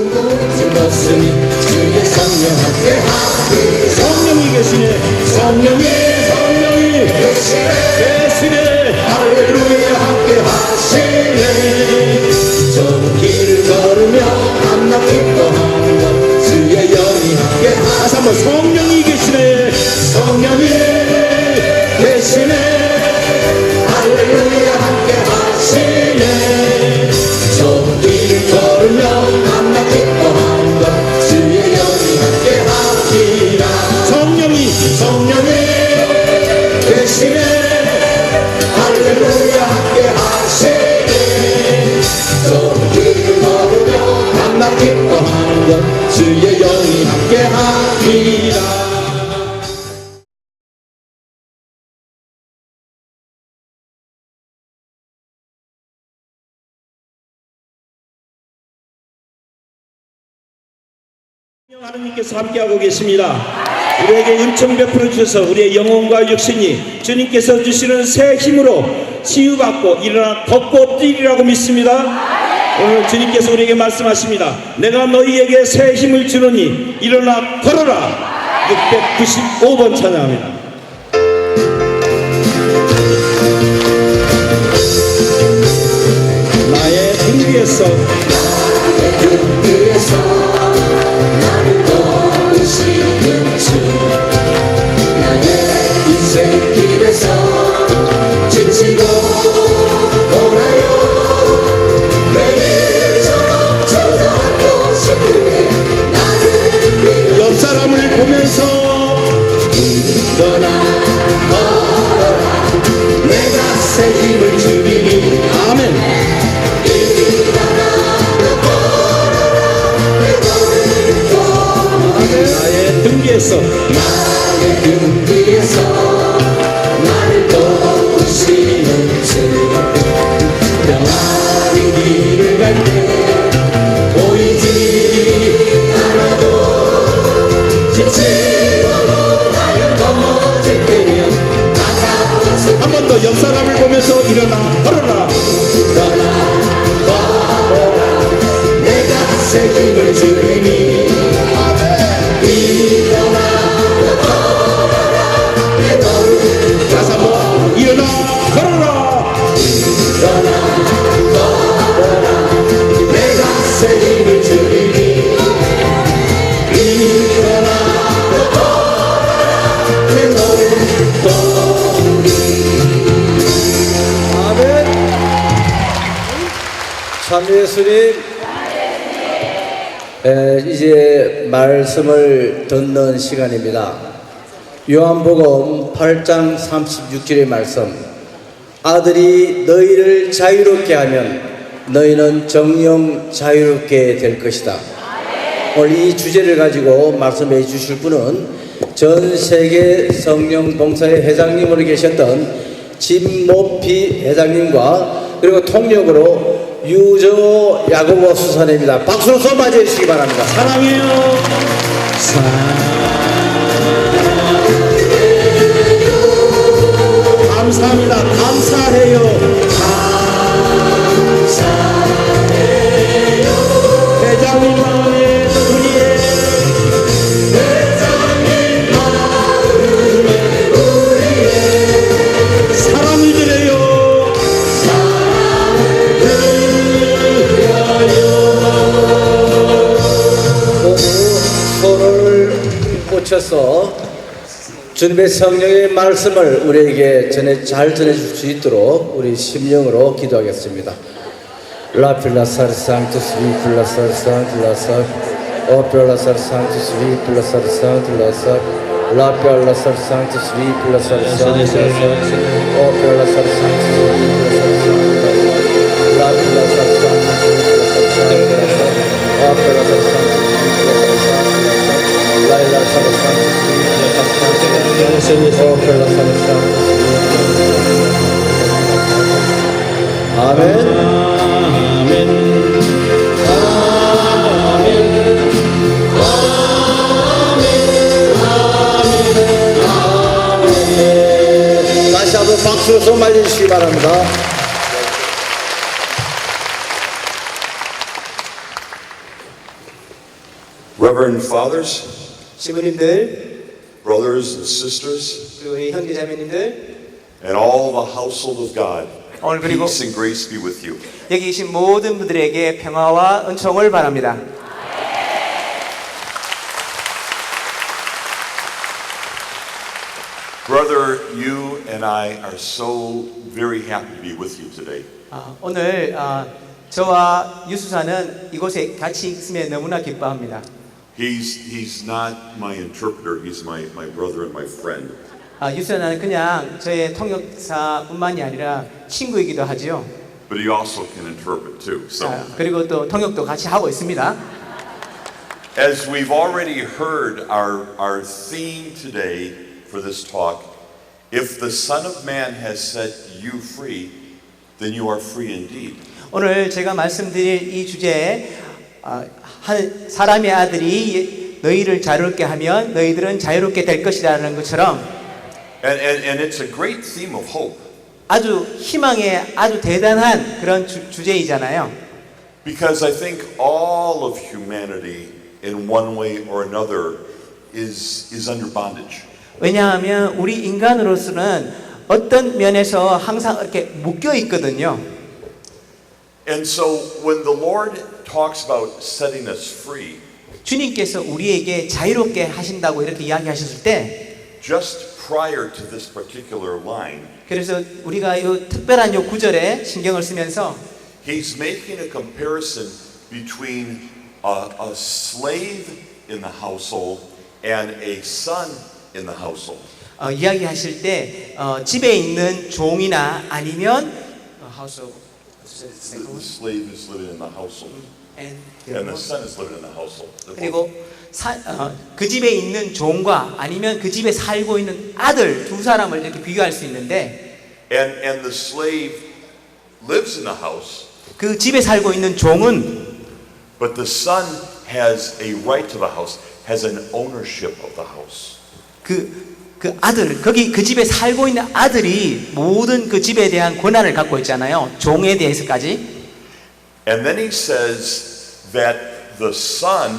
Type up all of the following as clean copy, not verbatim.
죽었으니 주의 성령 함께하리. 성령이 계시네. 성령이 계시네. 할렐루야 함께하시네. 저 길 걸으며 만나 기뻐하는 것 주의 영이 함께하시네. 다시 한번 성령이 계시네. 성령이 계시네. 할렐루야 함께하시네. 저 길 걸으며 만나 기뻐하는 것 주의 영이 함께하리라. 성령이 계시네. 할렐루야 함께하시네. 저 길 걸으며 만나 기뻐하는 것 주의 영이 함께하리라. 하나님께서 함께하고 계십니다. 우리에게 은총 베풀어 주셔서 우리의 영혼과 육신이 주님께서 주시는 새 힘으로 치유받고 일어나 걷고 뛰리라고 믿습니다. 오늘 주님께서 우리에게 말씀하십니다. 내가 너희에게 새 힘을 주노니 일어나 걸어라. 695번 찬양합니다. 나의 등 위에서 나를 도우시는 주. 나의 인생 길에서 지치고 돌아요. 매일 저녁 찾아가고 싶은데 나를 위해 옆 사람을 보면서 일어나 걸어라. 내가 새 힘을 주리니. 아멘. 나의 등 위에서 나의 등 위에서 나를 도우시는 주. 평안히 길을 갈 때 보이지 않아도 지치고 나를 넘어질 때면 다가와서 한 번 더 옆 사람을 보면서 일어나 걸어라. 일어나 걸어라. 내가 새 힘을 주리니. 다시 한번 일어나 걸어라. 내가 새 힘을 주리니. 일어나 걸어라. 내 너를 아멘. 참 예수님, 이제 말씀을 듣는 시간입니다. 요한복음 8장 36절의 말씀. 아들이 너희를 자유롭게 하면 너희는 정령 자유롭게 될 것이다. 오늘 이 주제를 가지고 말씀해 주실 분은 전 세계 성령 봉사회 회장님으로 계셨던 진모피 회장님과 그리고 통역으로 유저 야고보 수사님입니다. 박수로 맞이해 주시기 바랍니다. 사랑해요. 감사합니다. 감사해요. 회장님 마음에 우리의 사랑을 드려요. 모두 손을 꽂혀서 주님의 성령의 말씀을 우리에게 잘 전해줄 수 있도록 우리 심령으로 기도하겠습니다. 라필라사르 상투스 위플라사르 상틀라사 오펠라사르 상투스 위플라사르 상틀라사 라필라사르 상투스 위플라사르 상틀라사 오펠라사르 상투스 위플라사르 상틀라사 라필라사르 상투스 위플라사르 상틀라사 오펠라사르 상투스 위플라사르 상틀라사 라일라사르 상투스 아멘. 다시 한번 박수로 손 맞으시기 바랍니다. Reverend Fathers, 시부님들, brothers and sisters, 그리고 우리 형제자매님들, and all the household of God, 오늘 그리고 peace and grace be with you. 여기 계신 모든 분들에게 평화와 은총을 바랍니다. Brother, you and I are so very happy to be with you today. 오늘 저와 유수사는 이곳에 같이 있음에 너무나 기뻐합니다. He's not my interpreter, he's my brother and my friend. 유수사는 그냥 저의 통역사뿐만이 아니라 친구이기도 하지요. But he also can interpret too. So, 그리고 또 통역도 같이 하고 있습니다. as we've already heard our theme today for this talk, if the Son of Man has set you free, then you are free indeed. 오늘 제가 말씀드릴 이 주제에 한 사람의 아들이 너희를 자유롭게 하면 너희들은 자유롭게 될 것이라는 것처럼 And it's a great theme of hope. 아주 희망의 아주 대단한 그런 주제이잖아요. Because I think all of humanity in one way or another is under bondage. 왜냐하면 우리 인간으로서는 어떤 면에서 항상 이렇게 묶여 있거든요. And so when the Lord talks about setting us free, 주님께서 우리에게 자유롭게 하신다고 이렇게 이야기하셨을 때 just prior to this particular line, 그래서 우리가 이 특별한 이 구절에 신경을 쓰면서 He's making a comparison between a slave in the household and a son in the household. 이야기하실 때 집에 있는 종이나 아니면 The slave is living in the household, and the son is living in the household. 그리고 그 집에 있는 종과 아니면 그 집에 살고 있는 아들 두 사람을 이렇게 비교할 수 있는데 And the slave lives in the house, 그 집에 살고 있는 종은 but the son has a right to the house, has an ownership of the house. 그 아들 거기 그 집에 살고 있는 아들이 모든 그 집에 대한 권한을 갖고 있잖아요. 종에 대해서까지. And then he says that the son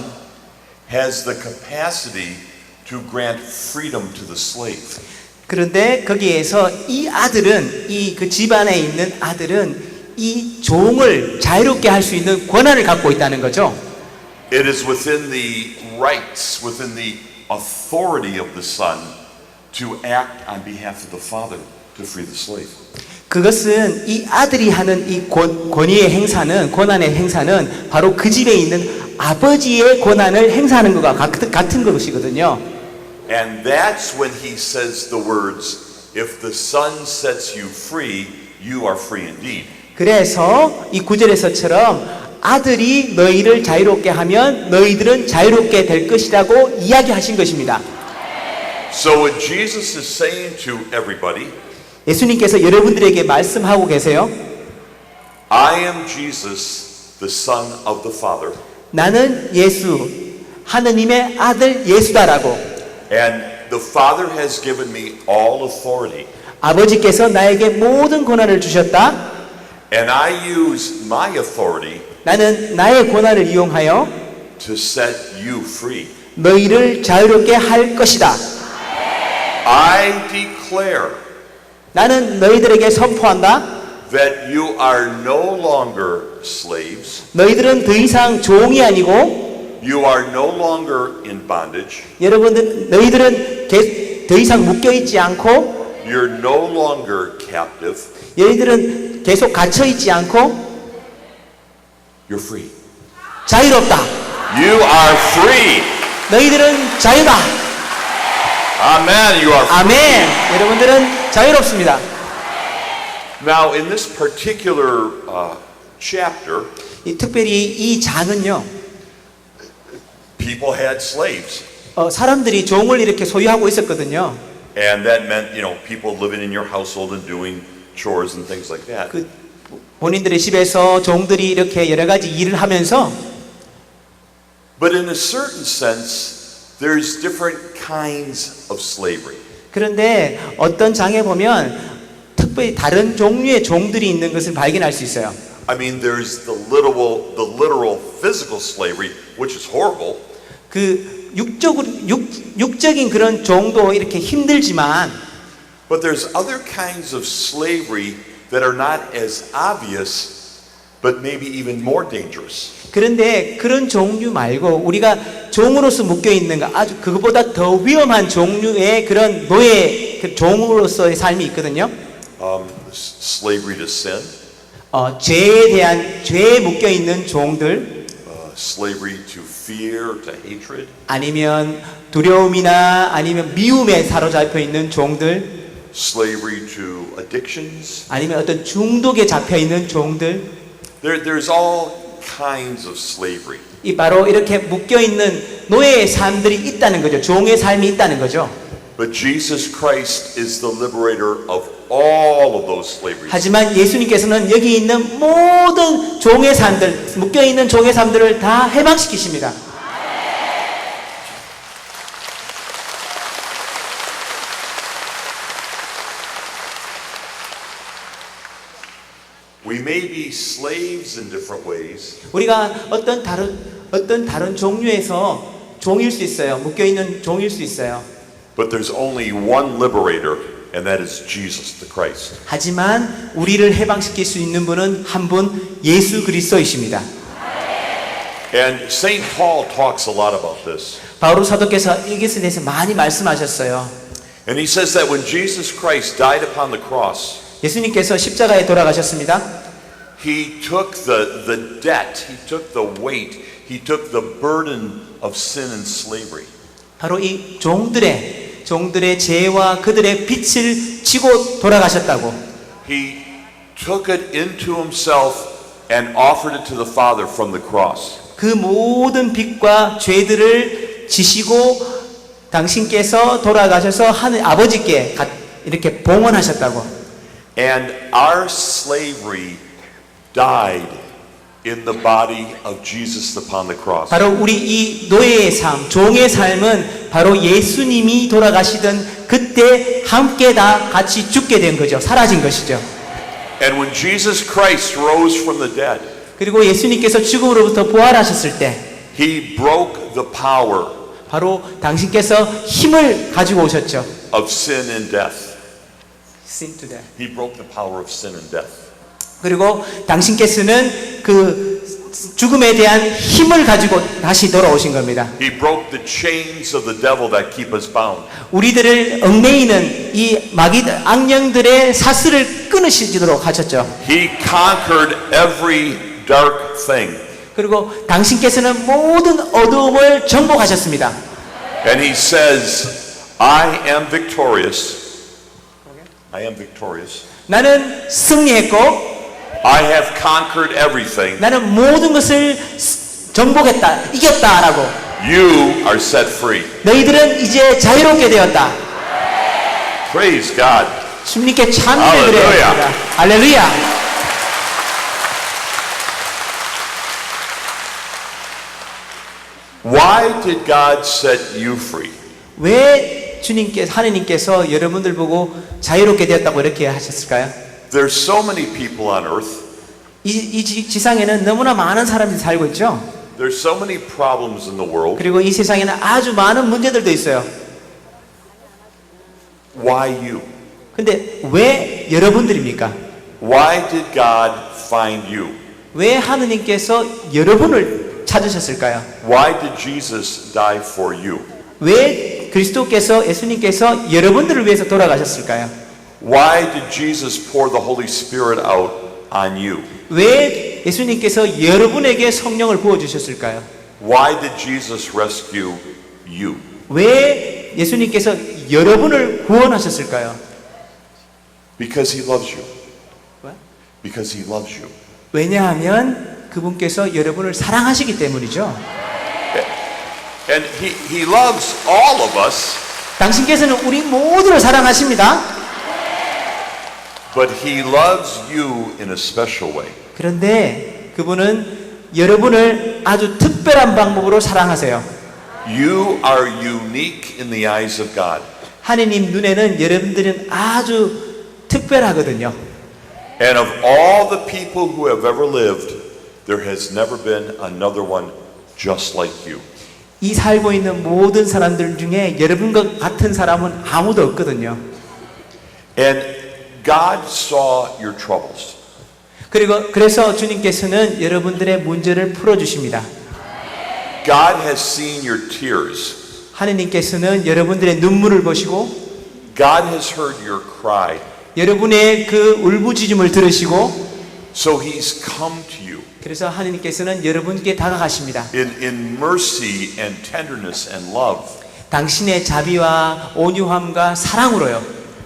has the capacity to grant freedom to the slave. 그런데 거기에서 이 아들은 이 그 집안에 있는 아들은 이 종을 자유롭게 할 수 있는 권한을 갖고 있다는 거죠. It is within the rights, within the authority of the son to act on behalf of the father to free the slave. 그것은 이 아들이 하는 이 권위의 행사는 권한의 행사는 바로 그 집에 있는 아버지의 권한을 행사하는 것과 같은 것이거든요. And that's when he says the words, if the son sets you free, you are free indeed. 그래서 이 구절에서처럼 아들이 너희를 자유롭게 하면 너희들은 자유롭게 될 것이라고 이야기하신 것입니다. So what Jesus is saying to everybody, 예수님께서 여러분들에게 말씀하고 계세요. I am Jesus, the Son of the Father, 나는 예수, 하느님의 아들 예수다라고. and the Father has given me all authority, 아버지께서 나에게 모든 권한을 주셨다. and I use my authority 나는 나의 권한을 이용하여 to set you free. 너희를 자유롭게 할 것이다. I declare 나는 너희들에게 선포한다. that you are no longer slaves, 너희들은 더 이상 종이 아니고 you are no longer in bondage, 너희들은 더 이상 묶여 있지 않고 you're no longer captive, 너희들은 계속 갇혀 있지 않고 you're free. 자유롭다. You are free. 너희들은 자유다. Amen. You are free. 아멘. 여러분들은 자유롭습니다. Now, in this particular chapter, 특별히 이 장은요. people had slaves. 사람들이 종을 이렇게 소유하고 있었거든요. And that meant, people living in your household and doing chores and things like that. 그 본인들의 집에서 종들이 이렇게 여러 가지 일을 하면서 But in a certain sense, there's different kinds of slavery. 그런데 어떤 장에 보면 특별히 다른 종류의 종들이 있는 것을 발견할 수 있어요. I mean, there's the literal physical slavery, which is horrible. 그 육적인 그런 종도 이렇게 힘들지만 But there's other kinds of slavery that are not as obvious, but maybe even more dangerous. 그런데 그런 종류 말고 우리가 종으로서 묶여 있는 거 아주 그것보다 더 위험한 종류의 그런 노예 그 종으로서의 삶이 있거든요. Slavery to sin, 죄에 묶여 있는 종들, slavery to fear, to hatred, 아니면 두려움이나 아니면 미움에 사로잡혀 있는 종들, slavery to addictions. 아니면 어떤 중독에 잡혀 있는 종들. There's all kinds of slavery. 이 바로 이렇게 묶여 있는 노예의 삶들이 있다는 거죠. 종의 삶이 있다는 거죠. But Jesus Christ is the liberator of all of those slaveries. 하지만 예수님께서는 여기 있는 모든 종의 삶들, 묶여 있는 종의 삶들을 다 해방시키십니다. We may be slaves in different ways, 우리가 어떤 다른 종류에서 종일 수 있어요. 묶여 있는 종일 수 있어요. but there's only one liberator, and that is Jesus the Christ. 하지만 우리를 해방시킬 수 있는 분은 한 분 예수 그리스도이십니다. And St. Paul talks a lot about this. 바울 사도께서 이것에 대해서 많이 말씀하셨어요. And he says that when Jesus Christ died upon the cross, 예수님께서 십자가에 돌아가셨습니다. he took the debt, he took the weight, he took the burden of sin and slavery. 바로 이 종들의 죄와 그들의 빚을 지고 돌아가셨다고. He took it into himself and offered it to the Father from the cross. 그 모든 빚과 죄들을 지시고 당신께서 돌아가셔서 하늘 아버지께 이렇게 봉헌하셨다고. And our slavery died in the body of Jesus upon the cross. 바로 우리 이 노예의 삶, 종의 삶은 바로 예수님이 돌아가시던 그때 함께 다 같이 죽게 된 거죠. 사라진 것이죠. And when Jesus Christ rose from the dead, 그리고 예수님께서 죽음으로부터 부활하셨을 때 he broke the power 바로 당신께서 힘을 가지고 오셨죠. of sin and death. Sin to death. He broke the power of sin and death. 그리고 당신께서는 그 죽음에 대한 힘을 가지고 다시 돌아오신 겁니다. He broke the chains of the devil that keep us bound. 우리들을 얽매이는 이 마귀들, 악령들의 사슬을 끊으시도록 하셨죠. He conquered every dark thing. 그리고 당신께서는 모든 어두움을 정복하셨습니다. And he says, I am victorious. I am victorious. 나는 승리했고 I have conquered everything. 나는 모든 것을 정복했다, 이겼다라고. You are set free. 너희들은 이제 자유롭게 되었다. Praise God. 주님께 찬미를 드려야 할렐루야. 합니다. 할렐루야. Why did God set you free? 왜 하느님께서 여러분들 보고 자유롭게 되었다고 이렇게 하셨을까요? There's so many people on earth. 이 지상에는 너무나 많은 사람들이 살고 있죠. There's so many problems in the world. 그리고 이 세상에는 아주 많은 문제들도 있어요. Why you? 근데 왜 여러분들입니까? Why did God find you? 왜 하느님께서 여러분을 찾으셨을까요? Why did Jesus die for you? 왜 그리스도께서 예수님께서 여러분들을 위해서 돌아가셨을까요? Why did Jesus pour the Holy Spirit out on you? 왜 예수님께서 여러분에게 성령을 부어 주셨을까요? Why did Jesus rescue you? 왜 예수님께서 여러분을 구원하셨을까요? Because he loves you. What? Because he loves you. 왜냐하면 그분께서 여러분을 사랑하시기 때문이죠. And he loves all of us, 당신께서는 우리 모두를 사랑하십니다. but he loves you in a special way. 그런데 그분은 여러분을 아주 특별한 방법으로 사랑하세요. You are unique in the eyes of God. 하느님 눈에는 여러분들은 아주 특별하거든요. And of all the people who have ever lived, there has never been another one just like you. 이 살고 있는 모든 사람들 중에 여러분과 같은 사람은 아무도 없거든요. And God saw your troubles. 그래서 주님께서는 여러분들의 문제를 풀어주십니다. God has seen your tears. 하느님께서는 여러분들의 눈물을 보시고 God has heard your cry. 여러분의 그 울부짖음을 들으시고 So He's come to you 그래서 하느님께서는 여러분께 다가가십니다. in mercy and tenderness and love. 당신의 자비와 온유함과 사랑으로요.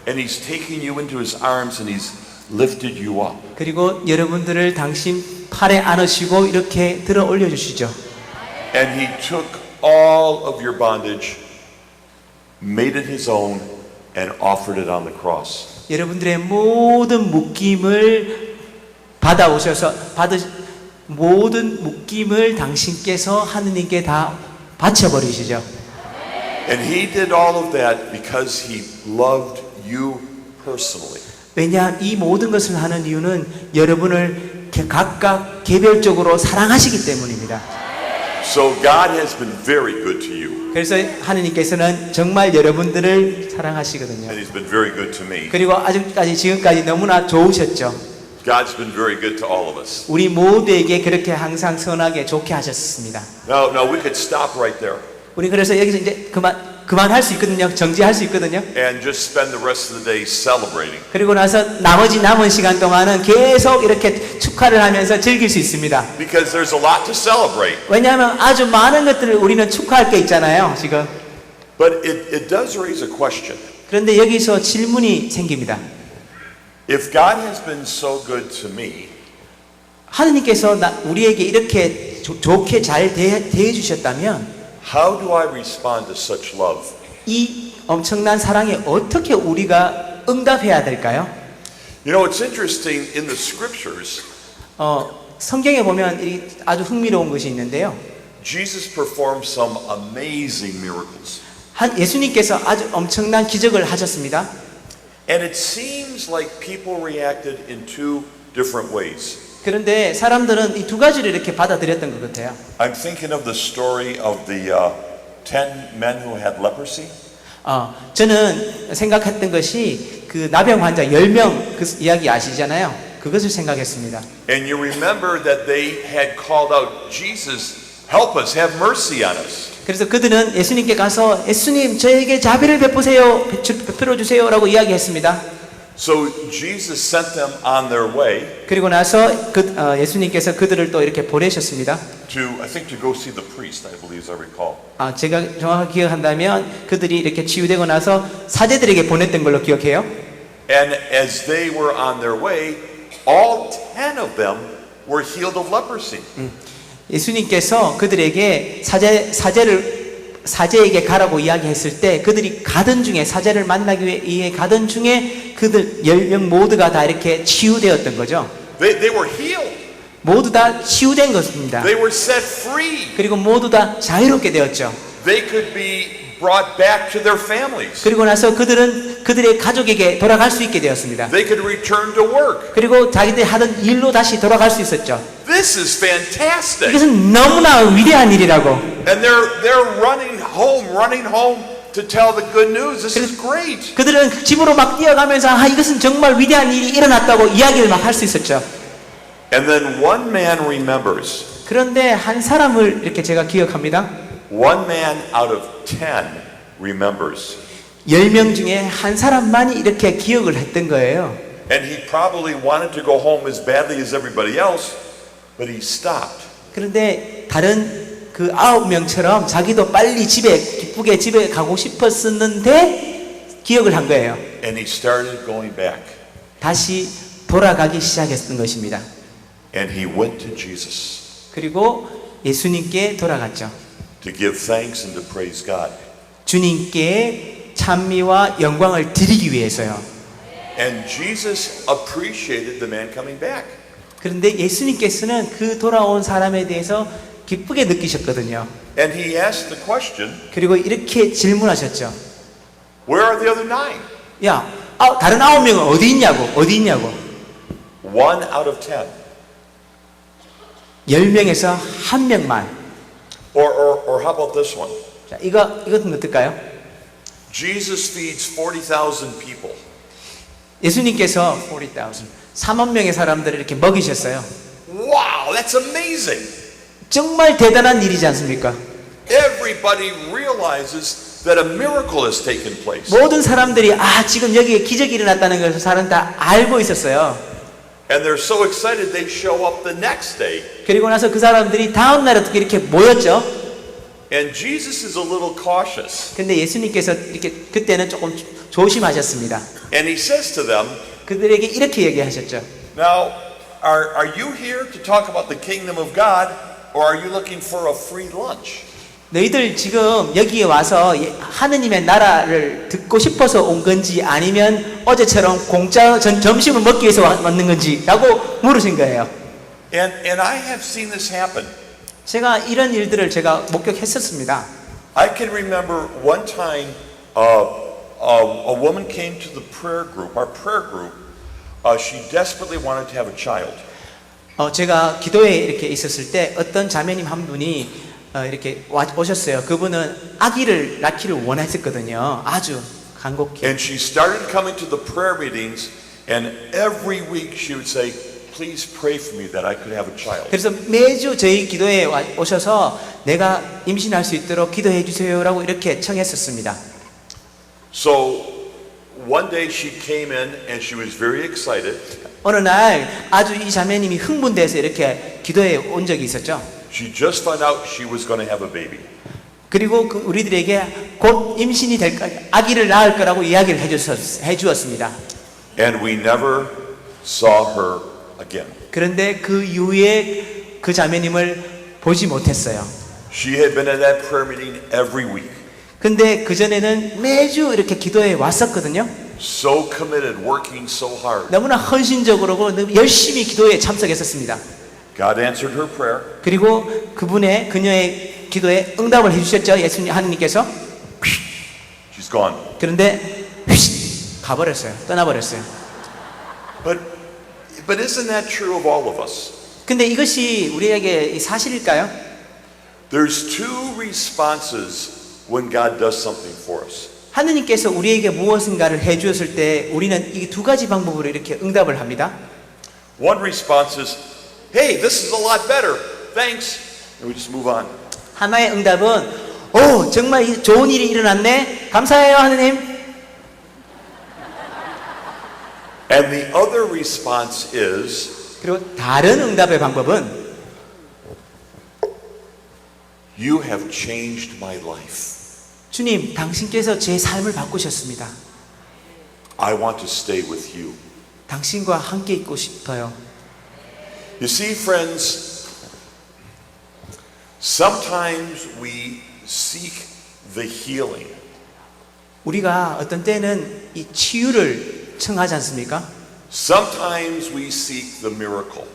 And He's taken you into His arms and He's lifted you up. 그리고 여러분들을 당신 팔에 안으시고 이렇게 들어 올려주시죠. And He took all of your bondage, made it His own, and offered it on the cross. 여러분들의 모든 묶임을 모든 묶임을 당신께서 하느님께 다 바쳐버리시죠. And He did all of that because He loved you personally. 왜냐 이 모든 것을 하는 이유는 여러분을 각각 개별적으로 사랑하시기 때문입니다. So God has been very good to you. 그래서 하느님께서는 정말 여러분들을 사랑하시거든요. And He's been very good to me. 그리고 지금까지 너무나 좋으셨죠. God's been very good to all of us. 우리 모두에게 그렇게 항상 선하게 좋게 하셨습니다. Now we could stop right there 우리 그래서 여기서 이제 그만할 수 있거든요. 정지할 수 있거든요. and just spend the rest of the day celebrating. 그리고 나서 나머지 남은 시간 동안은 계속 이렇게 축하를 하면서 즐길 수 있습니다. Because there's a lot to celebrate. 왜냐하면 아주 많은 것들을 우리는 축하할 게 있잖아요, 지금. But it does raise a question. 그런데 여기서 질문이 생깁니다. If God has been so good to me, 하느님께서 우리에게 이렇게 좋게 잘 대해 주셨다면 how do I respond to such love? 이 엄청난 사랑에 어떻게 우리가 응답해야 될까요? You know, it's interesting in the scriptures, 성경에 보면 아주 흥미로운 것이 있는데요. Jesus performed some amazing miracles. 예수님께서 아주 엄청난 기적을 하셨습니다. And it seems like people reacted in two different ways. 그런데 사람들은 이 두 가지를 이렇게 받아들였던 것 같아요. I'm thinking of the story of the 10 men who had leprosy. 저는 생각했던 것이 그 나병 환자 10명 그 이야기 아시잖아요. 그것을 생각했습니다. And you remember that they had called out, Jesus, help us, have mercy on us. 그래서 그들은 예수님께 가서 예수님 저에게 자비를 베풀어 주세요라고 이야기했습니다. So Jesus sent them on their way 그리고 나서 예수님께서 그들을 또 이렇게 보내셨습니다. I think to go see the priest, I believe, as I recall. 제가 정확하게 기억한다면 그들이 이렇게 치유되고 나서 사제들에게 보냈던 걸로 기억해요. And as they were on their way, all 10 of them were healed of leprosy. 예수님께서 그들에게 사제에게 가라고 이야기했을 때 그들이 가던 중에 사제를 만나기 위해 가던 중에 그들 10명 모두가 다 이렇게 치유되었던 거죠. They were healed. 모두 다 치유된 것입니다. They were set free. 그리고 모두 다 자유롭게 되었죠. They could be brought back to their families. 그리고 나서 그들은 그들의 가족에게 돌아갈 수 있게 되었습니다. They could return to work. 그리고 자기들이 하던 일로 다시 돌아갈 수 있었죠. This is fantastic. 이것은 너무나 위대한 일이라고. And they're running home to tell the good news. This is great. 그들은 집으로 막 뛰어가면서 이것은 정말 위대한 일이 일어났다고 이야기를 막 할 수 있었죠. And then one man remembers. 그런데 한 사람을 이렇게 제가 기억합니다. One man out of 10 remembers. 10명 중에 한 사람만이 이렇게 기억을 했던 거예요. And he probably wanted to go home as badly as everybody else, but he stopped. 그런데 다른 그 9명처럼 자기도 빨리 기쁘게 집에 가고 싶었었는데 기억을 한 거예요. And he started going back. 다시 돌아가기 시작했던 것입니다. And he went to Jesus 그리고 예수님께 돌아갔죠. to give thanks and to praise God. 주님께 찬미와 영광을 드리기 위해서요. And Jesus appreciated the man coming back. 그런데 예수님께서는 그 돌아온 사람에 대해서 기쁘게 느끼셨거든요. And he asked the question, 그리고 이렇게 질문하셨죠. where are the other 9? 야, 다른 9명은 어디 있냐고. 1 out of 10. 10명에서 한 명만. Or how about this one? 자, 이것은 어떨까요? Jesus feeds 40,000 people. 예수님께서 3만 명의 사람들을 이렇게 먹이셨어요. Wow, that's amazing. 정말 대단한 일이지 않습니까? Everybody realizes that a miracle has taken place. 모든 사람들이 지금 여기에 기적이 일어났다는 것을 사람 다 알고 있었어요. And they're so excited they show up the next day. 그리고 나서 그 사람들이 다음 날에 어떻게 이렇게 모였죠. And Jesus is a little cautious. 근데 예수님께서 이렇게 그때는 조금 조심하셨습니다. And he says to them, 그들에게 이렇게 얘기하셨죠. now, are you here to talk about the kingdom of God, or are you looking for a free lunch? 너희들 지금 여기에 와서 하느님의 나라를 듣고 싶어서 온 건지 아니면 어제처럼 공짜 점심을 먹기 위해서 왔는 건지 라고 물으신 거예요. And I have seen this happen. 제가 이런 일들을 제가 목격했었습니다. I can remember one time a woman came to the prayer group, our prayer group. She desperately wanted to have a child. 제가 기도회에 이렇게 있었을 때 어떤 자매님 한 분이 이렇게 오셨어요. 그분은 아기를 낳기를 원했었거든요. 아주 간곡히. And she started coming to the prayer meetings, and every week she would say, please pray for me that I could have a child. 그래서 매주 저희 기도회에 오셔서 내가 임신할 수 있도록 기도해 주세요라고 이렇게 청했었습니다. So one day she came in and she was very excited. 어느 날 아주 이 자매님이 흥분돼서 이렇게 기도회에 온 적이 있었죠. She just found out she was going to have a baby. 그리고 우리들에게 곧 임신이 될 아기를 낳을 거라고 이야기를 해주었습니다. And we never saw her again. 그런데 그 이후에 그 자매님을 보지 못했어요. She had been at that prayer meeting every week. 근데 그전에는 매주 이렇게 기도회에 왔었거든요. So committed, working so hard. 너무나 헌신적으로 열심히 기도회에 참석했었습니다. God answered her prayer. 그리고 그녀의 기도에 응답을 해주셨죠. 예수님 하느님께서. She's gone. 그런데 가버렸어요. 떠나버렸어요. But isn't that true of all of us? 근데 이것이 우리에게 사실일까요? There's two responses when God does something for us. 하느님께서 우리에게 무엇인가를 해주었을 때 우리는 이 두 가지 방법으로 이렇게 응답을 합니다. One response is, hey, this is a lot better. Thanks. And we just move on. 하나의 응답은 정말 좋은 일이 일어났네. 감사해요 하느님. And the other response is, 그리고 다른 응답의 방법은 you have changed my life. 주님, 당신께서 제 삶을 바꾸셨습니다. I want to stay with you. 당신과 함께 있고 싶어요. You see, friends, sometimes we seek the healing. 우리가 어떤 때는 이 치유를 청하지 않습니까? Sometimes we seek the miracle.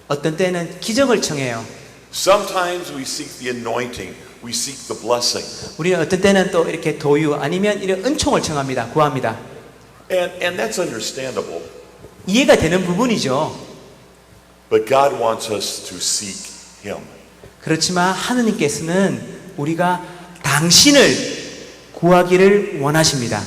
어떤 때는 기적을 청해요. Sometimes we seek the anointing. We seek the blessing. 우리는 어떤 때는 또 이렇게 도유 아니면 이런 은총을 청합니다. 구합니다. And that's understandable. 이해가 되는 부분이죠. But God wants us to seek Him. 그렇지만 하느님께서는 우리가 당신을 구하기를 원하십니다.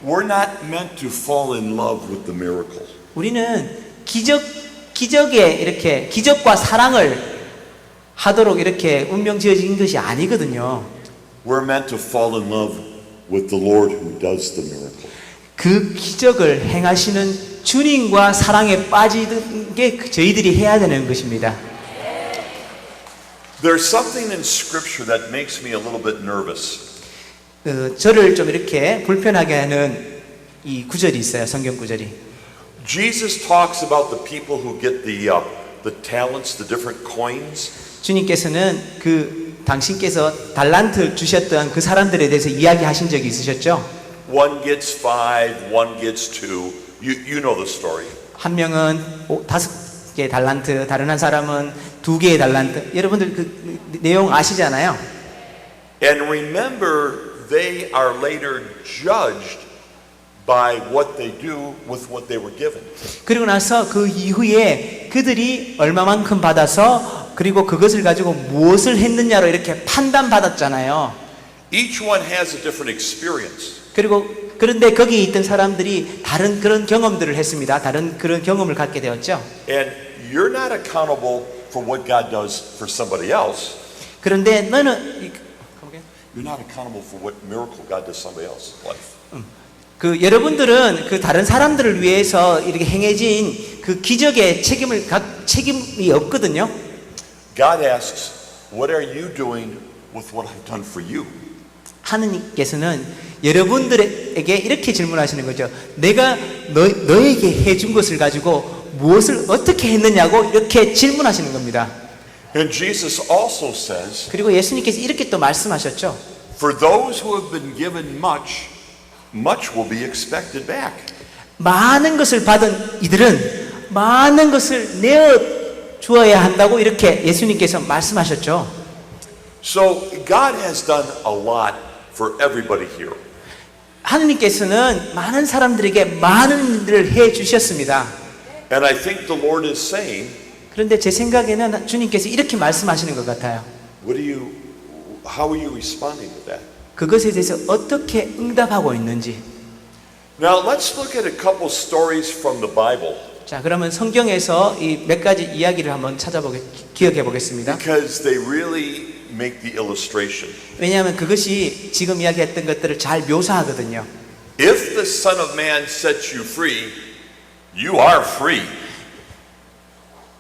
We're not meant to fall in love with the miracle. 우리는 기적에 이렇게 기적과 사랑을 하도록 이렇게 운명 지어진 것이 아니거든요. We're meant to fall in love with the Lord who does the miracle. 그 기적을 행하시는 주님과 사랑에 빠지는 게 저희들이 해야 되는 것입니다. There's something in Scripture that makes me a little bit nervous. 저를 좀 이렇게 불편하게 하는 이 구절이 있어요. 성경 구절이. Jesus talks about the people who get the talents, the different coins. 주님께서는 당신께서 달란트 주셨던 그 사람들에 대해서 이야기하신 적이 있으셨죠? One gets 5, one gets 2. You know the story. 한 명은 5개 달란트, 다른 한 사람은 2개의 달란트. 여러분들 그 내용 아시잖아요. And remember, they are later judged by what they do with what they were given. 그리고 나서 그 이후에 그들이 얼마만큼 받아서 그리고 그것을 가지고 무엇을 했느냐로 이렇게 판단받았잖아요. Each one has a different experience. 그리고 그런데 거기에 있던 사람들이 다른 그런 경험들을 했습니다. 다른 그런 경험을 갖게 되었죠. And you're not accountable for what God does for somebody else. 그런데 너는 You're not accountable for what miracle God does somebody else's life. 그 여러분들은 그 다른 사람들을 위해서 이렇게 행해진 그 기적의 책임이 없거든요. God asks, what are you doing with what I've done for you? 하느님께서는 여러분들에게 이렇게 질문하시는 거죠. 내가 너에게 해준 것을 가지고 무엇을 어떻게 했느냐고 이렇게 질문하시는 겁니다. And Jesus also says, 그리고 예수님께서 이렇게 또 말씀하셨죠. for those who have been given much, much will be expected back. 많은 것을 받은 이들은 많은 것을 내어 주어야 한다고 이렇게 예수님께서 말씀하셨죠. So God has done a lot for everybody here. 하느님께서는 많은 사람들에게 많은 일을 해 주셨습니다. And I think the Lord is saying, 그런데 제 생각에는 주님께서 이렇게 말씀하시는 것 같아요. how are you responding to that? 그것에 대해서 어떻게 응답하고 있는지. Now let's look at a couple stories from the Bible. 자, 그러면 성경에서 이 몇 가지 이야기를 한번 기억해 보겠습니다. Because they really make the illustration. 왜냐하면 그것이 지금 이야기했던 것들을 잘 묘사하거든요. If the Son of Man sets you free, you are free.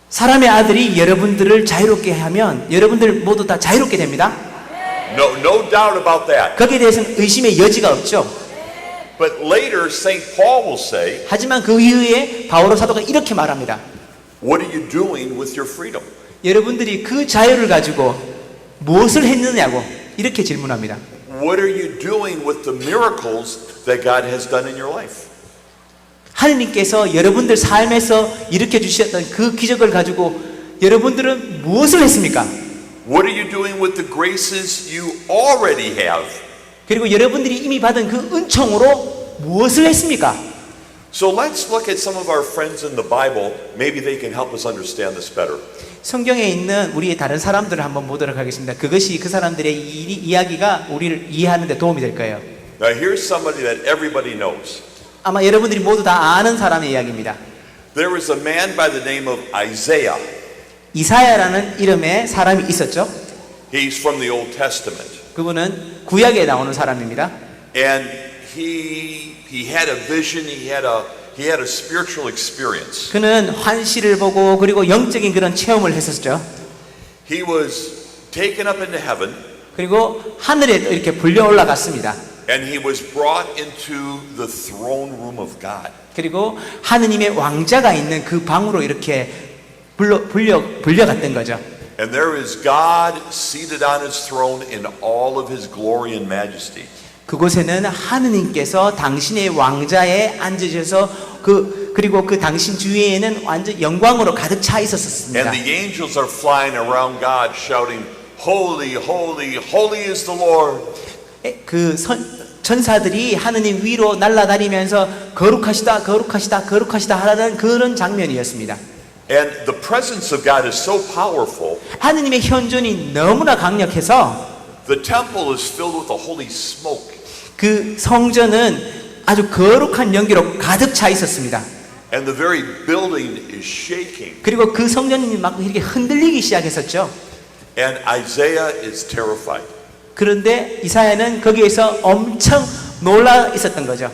사람의 아들이 여러분들을 자유롭게 하면 여러분들 모두 다 자유롭게 됩니다. No doubt about that. 거기에 대해서는 의심의 여지가 없죠. But later, St. Paul will say, 하지만 그 이후에 바오로 사도가 이렇게 말합니다. what are you doing with your freedom? 여러분들이 그 자유를 가지고 무엇을 했느냐고 이렇게 질문합니다. What are you doing with the miracles that God has done in your life? 하느님께서 여러분들 삶에서 일으켜 주셨던 그 기적을 가지고 여러분들은 무엇을 했습니까? What are you doing with the graces you already have? 그리고 여러분들이 이미 받은 그 은총으로 무엇을 했습니까? So let's look at some of our friends in the Bible. Maybe they can help us understand this better. 성경에 있는 우리의 다른 사람들을 한번 보도록 하겠습니다. 그것이 그 사람들의 이야기가 우리를 이해하는 데 도움이 될 거예요. Now here's somebody that everybody knows. 아마 여러분들이 모두 다 아는 사람의 이야기입니다. There was a man by the name of Isaiah. 이사야라는 이름의 사람이 있었죠. He's from the Old Testament. 그분은 구약에 나오는 사람입니다. And he had a vision, he had a spiritual experience. 그는 환시를 보고 그리고 영적인 그런 체험을 했었죠. He was taken up into heaven 그리고 하늘에 이렇게 불려 올라갔습니다. and he was brought into the throne room of God. 그리고 하느님의 왕자가 있는 그 방으로 이렇게 불려갔던 거죠. And there is God seated on his throne in all of his glory and majesty. 그곳에는 하느님께서 당신의 왕자에 앉으셔서 그리고 그 당신 주위에는 완전 영광으로 가득 차 있었습니다. And the angels are flying around God shouting, Holy, holy, holy is the Lord. 그 천사들이 하느님 위로 날아다니면서 거룩하시다 거룩하시다 거룩하시다 하라는 그런 장면이었습니다. And the presence of God is so powerful. 하느님의 현존이 너무나 강력해서 The temple is filled with a holy smoke. 그 성전은 아주 거룩한 연기로 가득 차 있었습니다. And the very building is shaking. 그리고 그 성전이 막 이렇게 흔들리기 시작했었죠. And Isaiah is terrified. 그런데 이사야는 거기에서 엄청 놀라 있었던 거죠.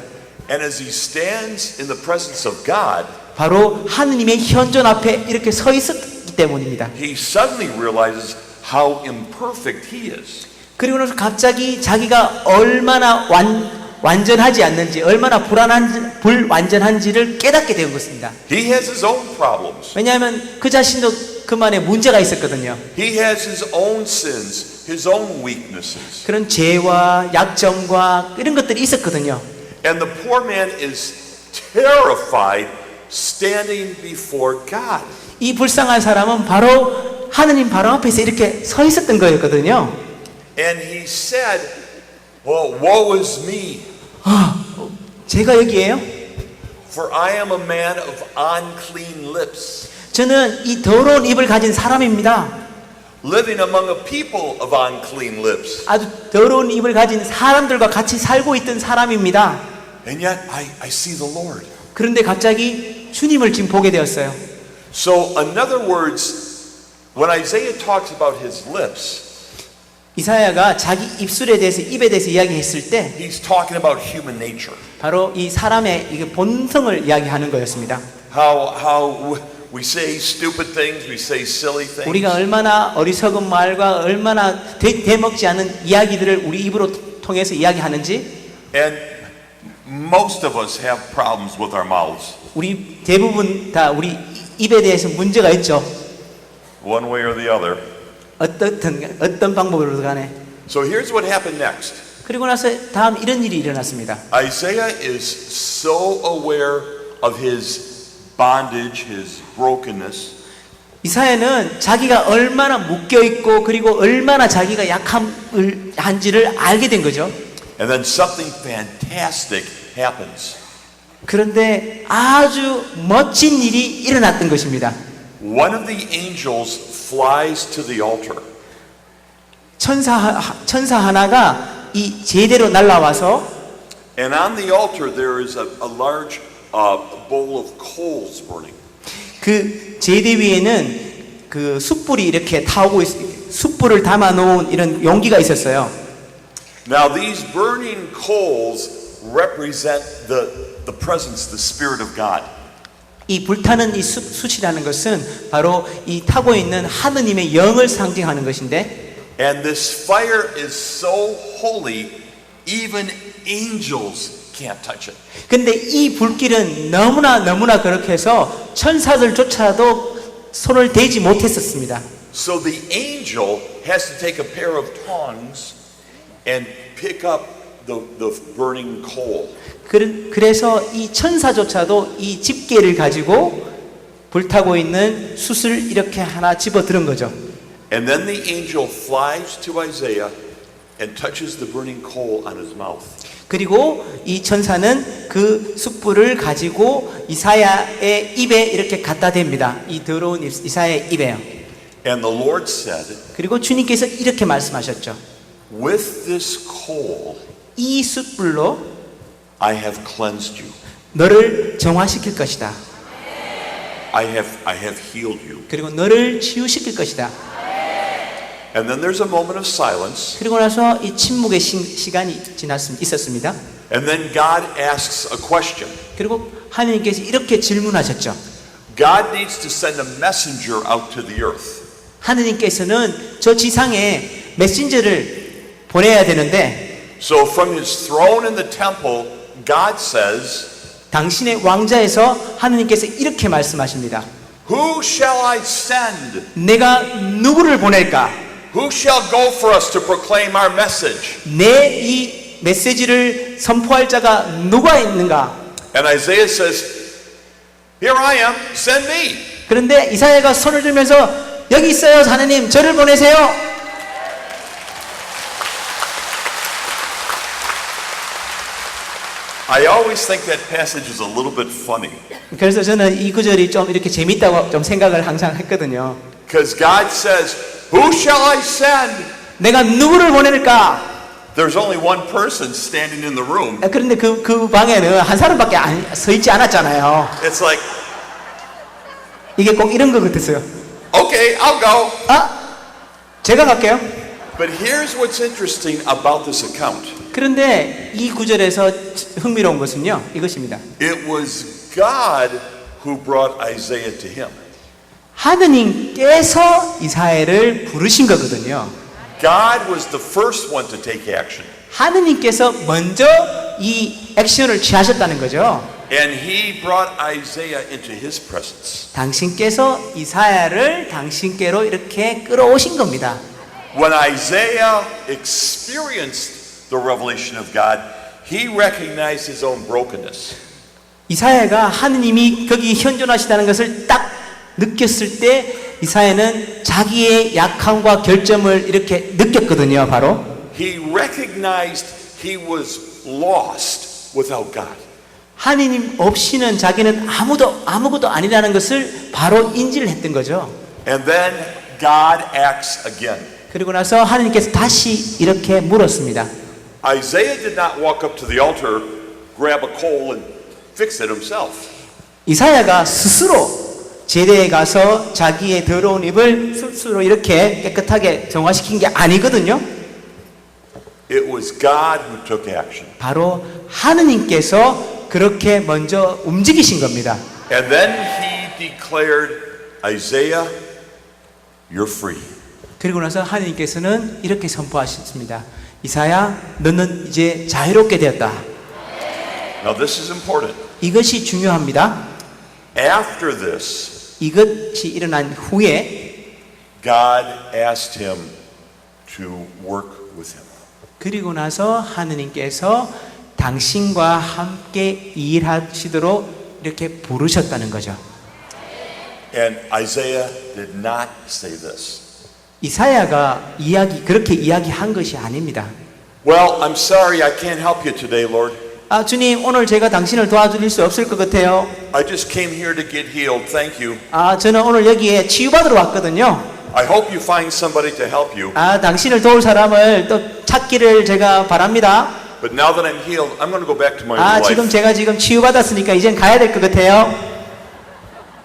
And as he stands in the presence of God, 바로 하느님의 현존 앞에 이렇게 서 있었기 때문입니다. he suddenly realizes how imperfect he is. 그리고 나서 갑자기 자기가 얼마나 완전하지 않는지, 얼마나 불완전한지를 깨닫게 된 것입니다. He has his own problems. 왜냐하면 그 자신도 그만의 문제가 있었거든요. He has his own sins, his own weaknesses. 그런 죄와 약점과 이런 것들이 있었거든요. And the poor man is terrified standing before God. 이 불쌍한 사람은 바로 하느님 바로 앞에서 이렇게 서 있었던 거였거든요. And he said, well, woe is me, 제가 여기에요. for I am a man of unclean lips. 저는 이 더러운 입을 가진 사람입니다. living among a people of unclean lips. 아주 더러운 입을 가진 사람들과 같이 살고 있던 사람입니다. And yet I see the Lord. 그런데 갑자기 주님을 지금 보게 되었어요. So in other words, when Isaiah talks about his lips, 이사야가 자기 입술에 대해서 입에 대해서 이야기했을 때 he's talking about human nature. 바로 이 사람의 이게 본성을 이야기하는 거였습니다. How we say stupid things, we say silly things. 우리가 얼마나 어리석은 말과 얼마나 되먹지 않은 이야기들을 우리 입으로 통해서 이야기하는지. And most of us have problems with our mouths. 우리 대부분 다 우리 입에 대해서 문제가 있죠. One way or the other. 어떤 방법으로든 간에. So here's what happened next. 그리고 나서 다음 이런 일이 일어났습니다. Isaiah is so aware of his bondage, his brokenness. 이사야는 자기가 얼마나 묶여 있고 그리고 얼마나 자기가 약한지를 알게 된 거죠. And then something fantastic happens. 그런데 아주 멋진 일이 일어났던 것입니다. One of the angels flies to the altar. 천사 하나가 이 제대로 날아와서 And on the altar there is a large bowl of coals burning. 그 제대 위에는 그 숯불이 이렇게 타오고 숯불을 담아 놓은 이런 용기가 있었어요. Now these burning coals represent the presence, the Spirit of God. 이 불타는 이 숯이라는 것은 바로 이 타고 있는 하느님의 영을 상징하는 것인데, And this fire is so holy, even angels can't touch it. 근데 이 불길은 너무나 그렇게 해서 천사들조차도 손을 대지 못했었습니다. So the angel has to take a pair of tongs and pick up the burning coal. 그래서 이 천사조차도 이 집게를 가지고 불타고 있는 숯을 이렇게 하나 집어 들은 거죠. And then the angel flies to Isaiah and touches the burning coal on his mouth. 그리고 이 천사는 그 숯불을 가지고 이사야의 입에 이렇게 갖다 댑니다. 이 더러운 이사야의 입에요. And the Lord said, 그리고 주님께서 이렇게 말씀하셨죠. with this coal 이 숯불로 I have cleansed you. 너를 정화시킬 것이다. I have healed you. 그리고 너를 치유시킬 것이다. And then there's a moment of silence. 그리고 나서 이 침묵의 시간이 있었습니다. And then God asks a question. 그리고 하나님께서 이렇게 질문하셨죠. God needs to send a messenger out to the earth. 하나님께서는 저 지상에 메신저를 보내야 되는데, So from his throne in the temple, God says, 당신의 왕자에서 하나님께서 이렇게 말씀하십니다. who shall I send? 내가 누구를 보낼까? Who shall go for us to proclaim our message? 내 이 메시지를 선포할 자가 누가 있는가? And Isaiah says, here I am, send me. 그런데 이사야가 손을 들면서 여기 있어요, 하나님, 저를 보내세요. I always think that passage is a little bit funny. 그래서 저는 이 구절이 좀 이렇게 재밌다고 좀 생각을 항상 했거든요. Because God says, who shall I send? 내가 누구를 보낼까? There's only one person standing in the room. 그런데 그 방에는 한 사람밖에 서 있지 않았잖아요. It's like, 이게 꼭 이런 것 같았어요. okay, I'll go. 제가 갈게요. But here's what's interesting about this account. 그런데 이 구절에서 흥미로운 것은요, 이것입니다. It was God who brought Isaiah to him. 하느님께서 이사야를 부르신 거거든요. God was the first one to take action. 하느님께서 먼저 이 액션을 취하셨다는 거죠. And he brought Isaiah into his presence. 당신께서 이사야를 당신께로 이렇게 끌어오신 겁니다. When Isaiah experienced the revelation of God, he recognized his own brokenness. 이사야가 하느님이 거기 현존하시다는 것을 딱 느꼈을 때 이사야는 자기의 약함과 결점을 이렇게 느꼈거든요. 바로 He recognized he was lost without God. 하느님 없이는 자기는 아무것도 아니라는 것을 바로 인지를 했던 거죠. And then God acts again. 그리고 나서 하느님께서 다시 이렇게 물었습니다. Isaiah did not walk up to the altar, grab a coal, and fix it himself. 이사야가 스스로 제대에 가서 자기의 더러운 입을 스스로 이렇게 깨끗하게 정화시킨 게 아니거든요. It was God who took action. 바로 하느님께서 그렇게 먼저 움직이신 겁니다. And then he declared, Isaiah, you're free. 그리고 나서 하느님께서는 이렇게 선포하셨습니다. 이사야, 너는 이제 자유롭게 되었다. Now this is important. 이것이 중요합니다. After this, 이것이 일어난 후에 God asked him to work with him. 그리고 나서 하느님께서 당신과 함께 일하시도록 이렇게 부르셨다는 거죠. And Isaiah did not say this. 이사야가 그렇게 이야기한 것이 아닙니다. Well, I'm sorry I can't help you today, Lord. 주님, 오늘 제가 당신을 도와드릴 수 없을 것 같아요. I just came here to get healed. Thank you. 저는 오늘 여기에 치유받으러 왔거든요. I hope you find somebody to help you. 당신을 도울 사람을 또 찾기를 제가 바랍니다. But now that I'm healed, I'm going to go back to my old 지금 life. 제가 치유받았으니까 이젠 가야 될 것 같아요.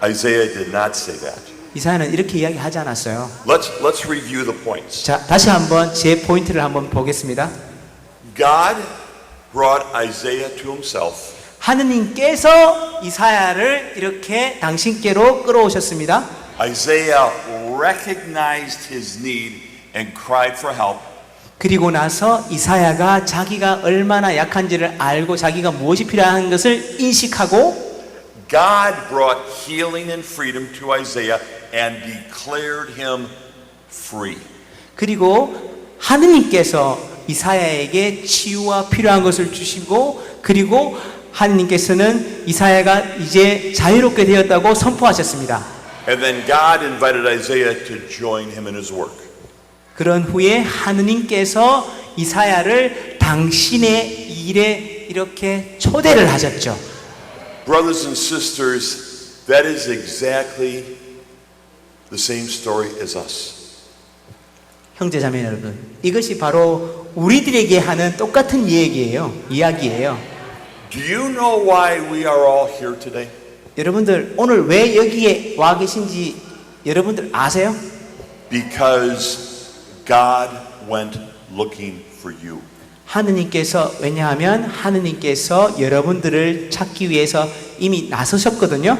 Isaiah did not say that. 이사야는 이렇게 이야기하지 않았어요. Let's review the points. 자, 다시 한번 제 포인트를 한번 보겠습니다. God brought Isaiah to himself. 하느님께서 이사야를 이렇게 당신께로 끌어오셨습니다. Isaiah recognized his need and cried for help. 그리고 나서 이사야가 자기가 얼마나 약한지를 알고 자기가 무엇이 필요한 것을 인식하고 God brought healing and freedom to Isaiah and declared him free. 그리고 하느님께서 이사야에게 치유와 필요한 것을 주시고 그리고 하느님께서는 이사야가 이제 자유롭게 되었다고 선포하셨습니다. And then God invited Isaiah to join him in his work. 그런 후에 하느님께서 이사야를 당신의 일에 이렇게 초대를 하셨죠. Brothers and sisters, that is exactly the same story as us. 형제자매 여러분, 이것이 바로 우리들에게 하는 똑같은 이야기예요. Do you know why we are all here today? 여러분들 오늘 왜 여기에 와 계신지 여러분들 아세요? Because God went looking for you. 왜냐하면 하느님께서 여러분들을 찾기 위해서 이미 나서셨거든요.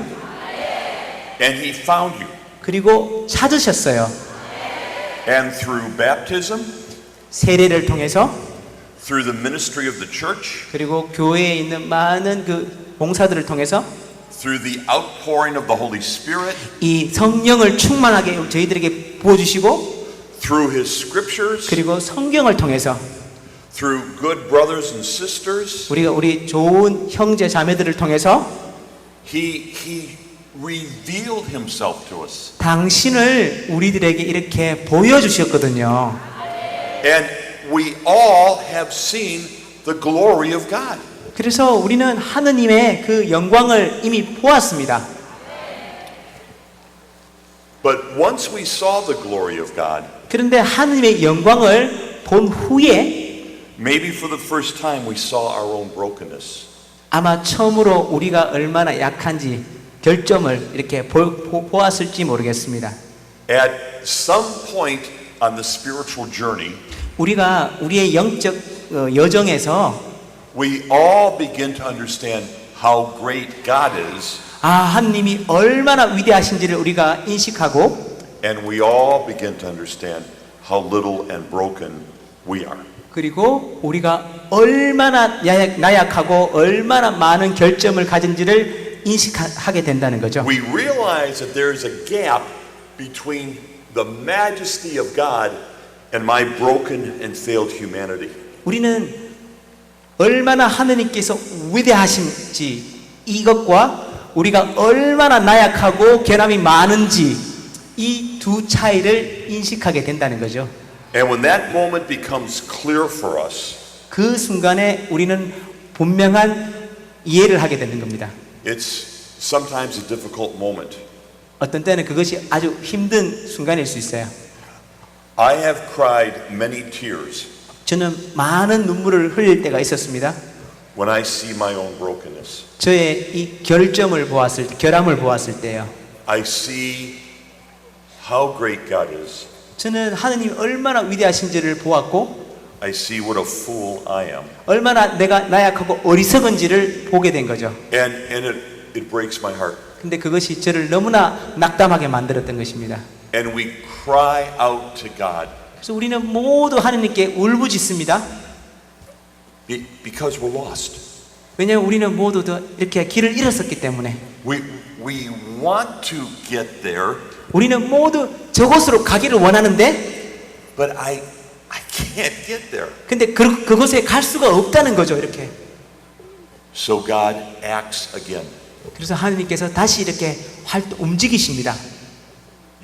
And he found you. 그리고 찾으셨어요. And through baptism, 세례를 통해서 through the ministry of the church, 그리고 교회에 있는 많은 그 봉사들을 통해서 through the outpouring of the Holy Spirit, 이 성령을 충만하게 저희들에게 부어주시고 through his scriptures, 그리고 성경을 통해서 through good brothers and sisters, 우리 좋은 형제 자매들을 통해서 he revealed himself to us. 당신을 우리들에게 이렇게 보여주셨거든요. And we all have seen the glory of God. 그래서 우리는 하느님의 그 영광을 이미 보았습니다. But once we saw the glory of God, 그런데 하느님의 영광을 본 후에 maybe for the first time we saw our own brokenness. 아마 처음으로 우리가 얼마나 약한지 결점을 이렇게 보았을지 모르겠습니다. At some point on the spiritual journey, 우리가 우리의 영적 여정에서 we all begin to understand how great God is, 하느님이 얼마나 위대하신지를 우리가 인식하고 and we all begin to understand how little and broken we are. 그리고 우리가 얼마나 나약하고 얼마나 많은 결점을 가진지를 인식하게 된다는 거죠. We realize that there is a gap between the majesty of God and my broken and failed humanity. 우리는 얼마나 하느님께서 위대하신지 이것과 우리가 얼마나 나약하고 결함이 많은지 이 두 차이를 인식하게 된다는 거죠. And when that moment becomes clear for us, 그 순간에 우리는 분명한 이해를 하게 되는 겁니다. it's sometimes a difficult moment. 어떤 때는 그것이 아주 힘든 순간일 수 있어요. I have cried many tears 저는 많은 눈물을 흘릴 때가 있었습니다. when I see my own brokenness. 저의 이 결점을 보았을 때, 결함을 보았을 때요. I see how great God is. 저는 하느님이 얼마나 위대하신지를 보았고 I see what a fool I am. 얼마나 내가 나약하고 어리석은지를 보게 된 거죠. And it breaks my heart. 근데 그것이 저를 너무나 낙담하게 만들었던 것입니다. And we cry out to God 그래서 우리는 모두 하느님께 울부짖습니다. because we're lost. 왜냐하면 우리는 모두 다 이렇게 길을 잃었었기 때문에 We want to get there, 우리는 모두 저곳으로 가기를 원하는데 but I can't get there. 근데 그곳에 갈 수가 없다는 거죠. 이렇게. So God acts again. 그래서 하느님께서 다시 이렇게 움직이십니다.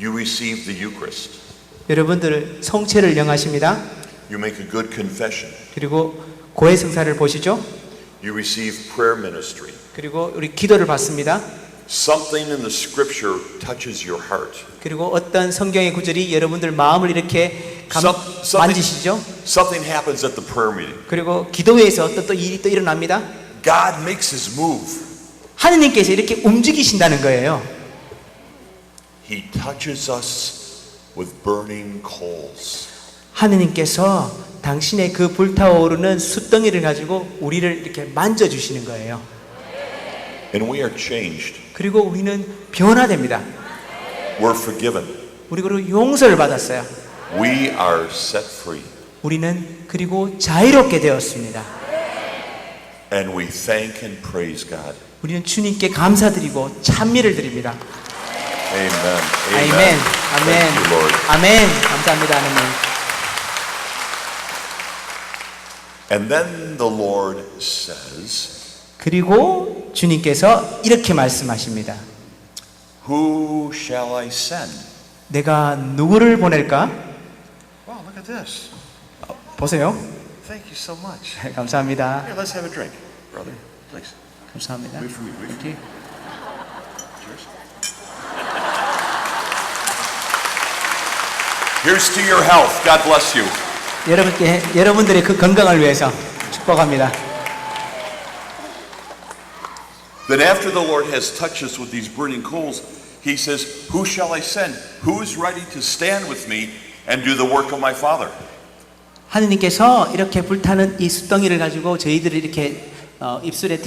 You receive the Eucharist. 여러분들 성체를 영하십니다. You make a good confession. 그리고 고해 성사를 보시죠. You receive prayer ministry. 그리고 우리 기도를 받습니다. Something in the scripture touches your heart. 그리고 어떤 성경의 구절이 여러분들 마음을 이렇게 만지시죠. Something happens at the prayer meeting. 그리고 기도회에서 어떤 또 일이 또 일어납니다. God makes his move. 하느님께서 이렇게 움직이신다는 거예요. He touches us with burning coals. 하느님께서 당신의 그 불타오르는 숯덩이를 가지고 우리를 이렇게 만져주시는 거예요. And we are changed. 그리고 우리는 변화됩니다. We're forgiven. 우리가 용서를 받았어요. We are set free. 우리는 그리고 자유롭게 되었습니다. And we thank and praise God. 우리는 주님께 감사드리고 찬미를 드립니다. Amen. 아멘. 아멘. Thank you, Lord. 아멘. 감사합니다, 하나님. And then the Lord says, 그리고 주님께서 이렇게 말씀하십니다. Who shall I send? 내가 누구를 보낼까? Wow, look at this. 보세요. Thank you so much. 감사합니다. Here, let's have a drink, brother. Please. 감사합니다. Wait for me. Wait for me. Cheers. Here's to your health. God bless you. 여러분들의 그 건강을 위해서 축복합니다. Then after the Lord has touched us with these burning coals, he says, Who shall I send? Who is ready to stand with me and do the work of my Father? 하느님께서 이렇게 불타는 이 숯덩이를 가지고 저희들을 이렇게 입술에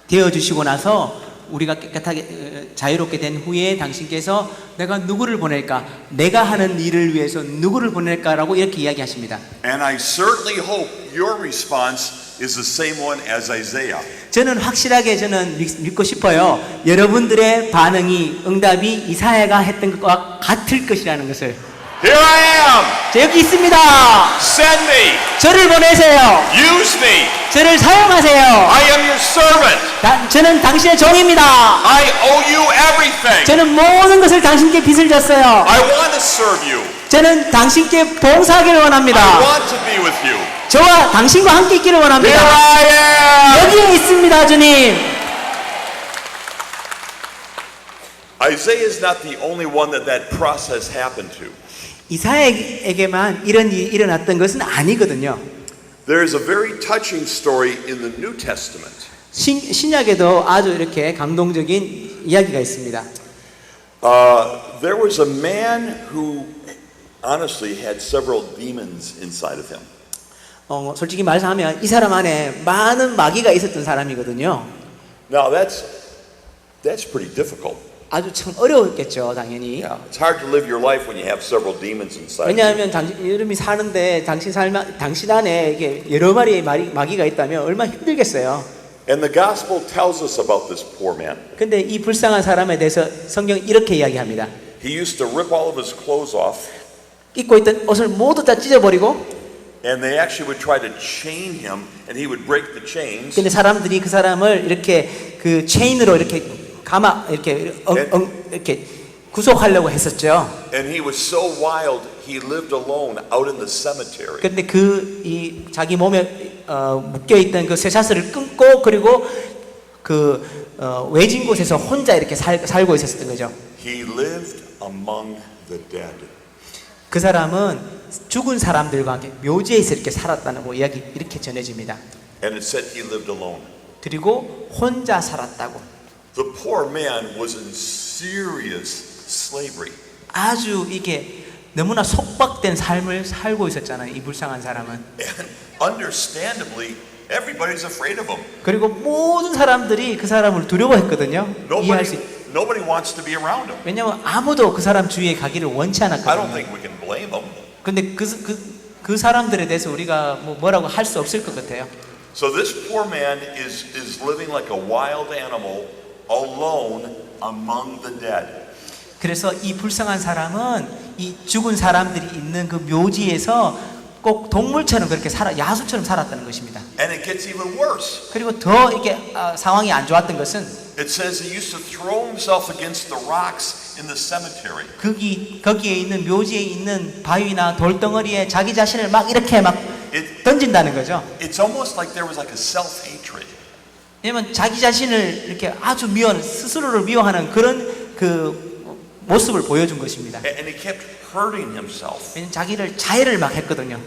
대어주시고 나서 우리가 깨끗하게 자유롭게 된 후에 당신께서 내가 누구를 보낼까? 내가 하는 일을 위해서 누구를 보낼까라고 이렇게 이야기하십니다. And I certainly hope your response is the same one as Isaiah. 저는 확실하게 믿고 싶어요. 여러분들의 반응이 응답이 이사야가 했던 것과 같을 것이라는 것을. Here I am. 저 여기 있습니다. Send me. 저를 보내세요. Use me. 저를 사용하세요. I am your servant. 저는 당신의 종입니다. I owe you everything. 저는 모든 것을 당신께 빚을 졌어요. I want to serve you. 저는 당신께 봉사하기를 I 원합니다. want to be with you. 저와 당신과 함께 있기를 Here 원합니다. I am. 여기에 있습니다, 주님. Isaiah is not the only one that process happened to. 이사야에게만 이런 일이 일어났던 것은 아니거든요. There is a very touching story in the New Testament. 신약에도 아주 이렇게 감동적인 이야기가 있습니다. There was a man who honestly had several demons inside of him. 솔직히 말하면 이 사람 안에 많은 마귀가 있었던 사람이거든요. Now that's pretty difficult. 아주 참 어려웠겠죠, 당연히. Yeah, it's hard to live your life when you have several demons inside. 왜냐하면 여러분이 사는데 당신 안에 이게 여러 마리의 마귀가 있다면 얼마나 힘들겠어요. And the gospel tells us about this poor man. 근데 이 불쌍한 사람에 대해서 성경 이렇게 이야기합니다. He used to rip all of his clothes off, 입고 있던 옷을 모두 다 찢어버리고, and they actually would try to chain him, and he would break the chains. 근데 사람들이 그 사람을 이렇게 그 체인으로 이렇게 이렇게 구속하려고 했었죠. And he was so wild, he lived alone out in the cemetery. 그런데 자기 몸에 묶여 있던 그 쇠사슬을 끊고 그리고 그 외진 곳에서 혼자 이렇게 살고 있었던 거죠. He lived among the dead. 그 사람은 죽은 사람들과 함께 묘지에서 이렇게 살았다는 거 이야기 이렇게 전해집니다. And it said he lived alone. 그리고 혼자 살았다고. The poor man was in serious slavery. 아주 이게 너무나 속박된 삶을 살고 있었잖아요. 이 불쌍한 사람은. And understandably, everybody's afraid of him. 그리고 모든 사람들이 그 사람을 두려워했거든요. 이해할 수 Nobody wants to be around him. 왜냐하면 아무도 그 사람 주위에 가기를 원치 I don't 않았거든요. think we can blame him. 근데 그 사람들에 대해서 우리가 뭐라고 할 수 없을 것 같아요. So this poor man is living like a wild animal alone among the dead. 그래서 이 불쌍한 사람은 이 죽은 사람들이 있는 그 묘지에서 꼭 동물처럼 그렇게 야수처럼 살았다는 것입니다. And it gets even worse. 그리고 더 이게 상황이 안 좋았던 것은 It says he used to throw himself against the rocks in the cemetery. 거기에 있는 묘지에 있는 바위나 돌덩어리에 자기 자신을 막 이렇게 막 던진다는 거죠. It's almost like there was like a self-hatred. 왜냐면 자기 자신을 이렇게 아주 스스로를 미워하는 그런 그 모습을 보여준 것입니다. And he kept hurting himself. 왜냐면 자기를 자해를 막 했거든요.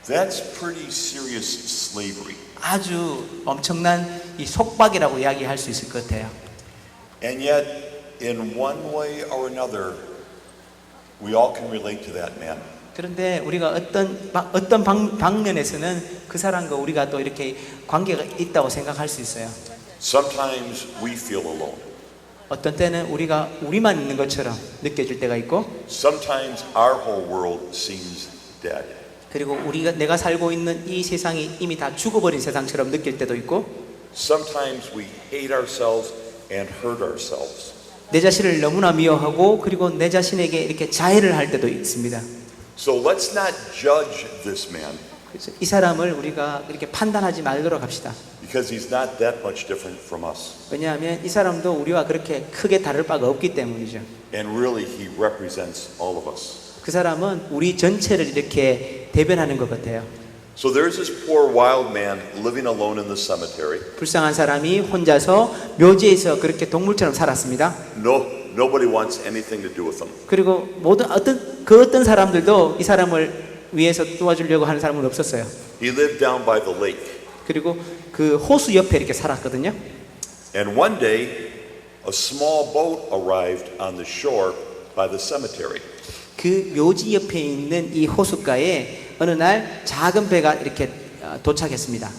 That's pretty serious slavery. 아주 엄청난 이 속박이라고 이야기할 수 있을 것 같아요. And yet, in one way or another, we all can relate to that man. 그런데 우리가 어떤 방면에서는 그 사람과 우리가 또 이렇게 관계가 있다고 생각할 수 있어요. Sometimes we feel alone. 어떤 때는 우리가 우리만 있는 것처럼 느껴질 때가 있고, Sometimes our whole world seems dead. 그리고 내가 살고 있는 이 세상이 이미 다 죽어버린 세상처럼 느낄 때도 있고, Sometimes we hate ourselves and hurt ourselves. 내 자신을 너무나 미워하고 그리고 내 자신에게 이렇게 자해를 할 때도 있습니다. So let's not judge this man 그래서 이 사람을 우리가 이렇게 판단하지 말도록 합시다. because he's not that much different from us. 왜냐하면 이 사람도 우리와 그렇게 크게 다를 바가 없기 때문이죠. And really, he represents all of us. 그 사람은 우리 전체를 이렇게 대변하는 것 같아요. So there's this poor wild man living alone in the cemetery. 불쌍한 사람이 혼자서 묘지에서 그렇게 동물처럼 살았습니다. Nobody wants anything to do with him. 그리고 어떤 사람들도 이 사람을 위해서 도와주려고 하는 사람은 없었어요. He lived down by the lake. 그리고 그 호수 옆에 이렇게 살았거든요. And one day, a small boat arrived on the shore by the cemetery. 그 묘지 옆에 있는 이 호숫가에 어느 날 작은 배가 이렇게 도착했습니다.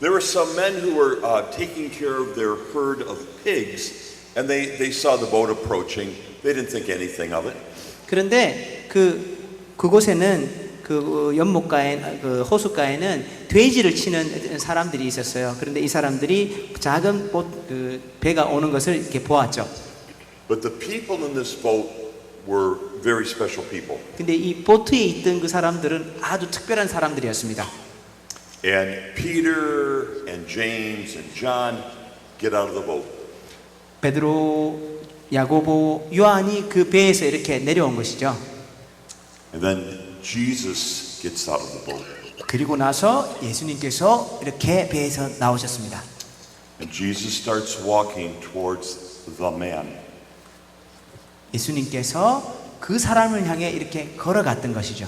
There were some men who were taking care of their herd of pigs, and they saw the boat approaching. They didn't think anything of it. 그런데 그곳에는 그 연못가에 그 호숫가에는 돼지를 치는 사람들이 있었어요. 그런데 이 사람들이 작은 배가 오는 것을 이렇게 보았죠. But the people in this boat were very special people. 근데 이 보트에 있던 그 사람들은 아주 특별한 사람들이었습니다. And Peter and James and John get out of the boat. 베드로, 야고보, 요한이 그 배에서 이렇게 내려온 것이죠. And then Jesus gets out of the boat. 그리고 나서 예수님께서 이렇게 배에서 나오셨습니다. And Jesus starts walking towards the man. 예수님께서 그 사람을 향해 이렇게 걸어갔던 것이죠.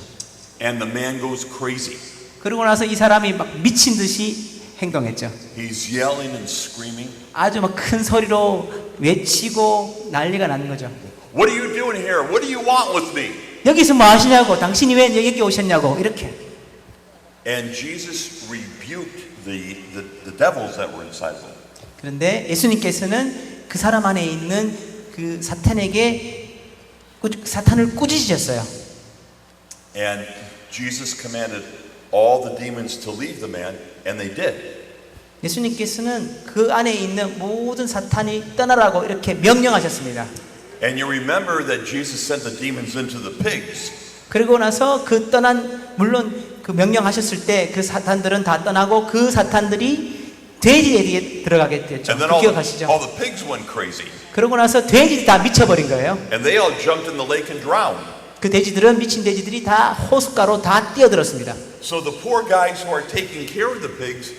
And the man goes crazy. 그러고 나서 이 사람이 막 미친 듯이 행동했죠. He's yelling and screaming. 아주 막 큰 소리로 외치고 난리가 나는 거죠. What are you doing here? What do you want with me? 여기서 뭐 하시냐고, 당신이 왜 여기 오셨냐고, 이렇게. And Jesus rebuked the devils that were inside of him. 그런데 예수님께서는 그 사람 안에 있는 그 사탄을 꾸짖으셨어요. And Jesus commanded all the demons to leave the man, and they did. 예수님께서는 그 안에 있는 모든 사탄이 떠나라고 이렇게 명령하셨습니다. And you remember that Jesus sent the demons into the pigs. 그리고 나서 물론 그 명령하셨을 때 그 사탄들은 다 떠나고 그 사탄들이 돼지에게 들어가게 됐죠. And then 기억하시죠? all the pigs went crazy. 그러고 나서 돼지들이 다 미쳐버린 거예요. And they all jumped in the lake and drowned. 그 돼지들은 미친 돼지들이 다 호숫가로 다 뛰어들었습니다. So the poor guys who are taking care of the pigs,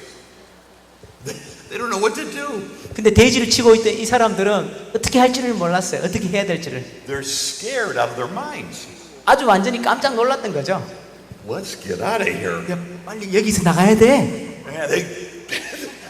They don't know what to do. 근데 돼지를 치고 있던 이 사람들은 어떻게 할지를 몰랐어요. 어떻게 해야 될지를. They're scared out of their minds. 아주 완전히 깜짝 놀랐던 거죠. Let's get out of here. 야, 빨리 여기서 나가야 돼. Man,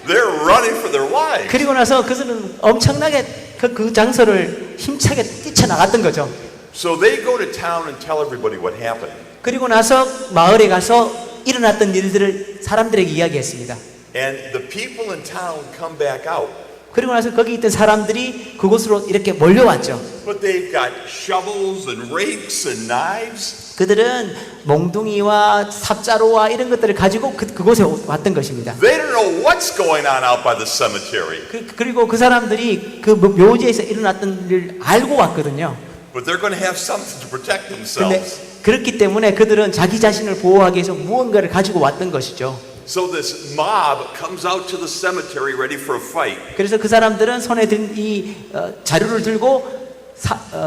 they're running for their lives. 그리고 나서 그들은 엄청나게 그 장소를 힘차게 뛰쳐나갔던 거죠. So they go to town and tell everybody what happened. 그리고 나서 마을에 가서 일어났던 일들을 사람들에게 이야기했습니다. And the people in town come back out. 그리고 나서 거기 있던 사람들이 그곳으로 이렇게 몰려왔죠. But they've got shovels and rakes and knives. 그들은 몽둥이와 삽자루와 이런 것들을 가지고 그곳에 왔던 것입니다. They don't know what's going on out by the cemetery. 그리고 그 사람들이 그 묘지에서 일어났던 일을 알고 왔거든요. But they're going to have something to protect 근데 themselves. 그렇기 때문에 그들은 자기 자신을 보호하기 위해서 무언가를 가지고 왔던 것이죠. So this mob comes out to the cemetery ready for a fight. 그래서 그 사람들은 손에 든 이 자루를 들고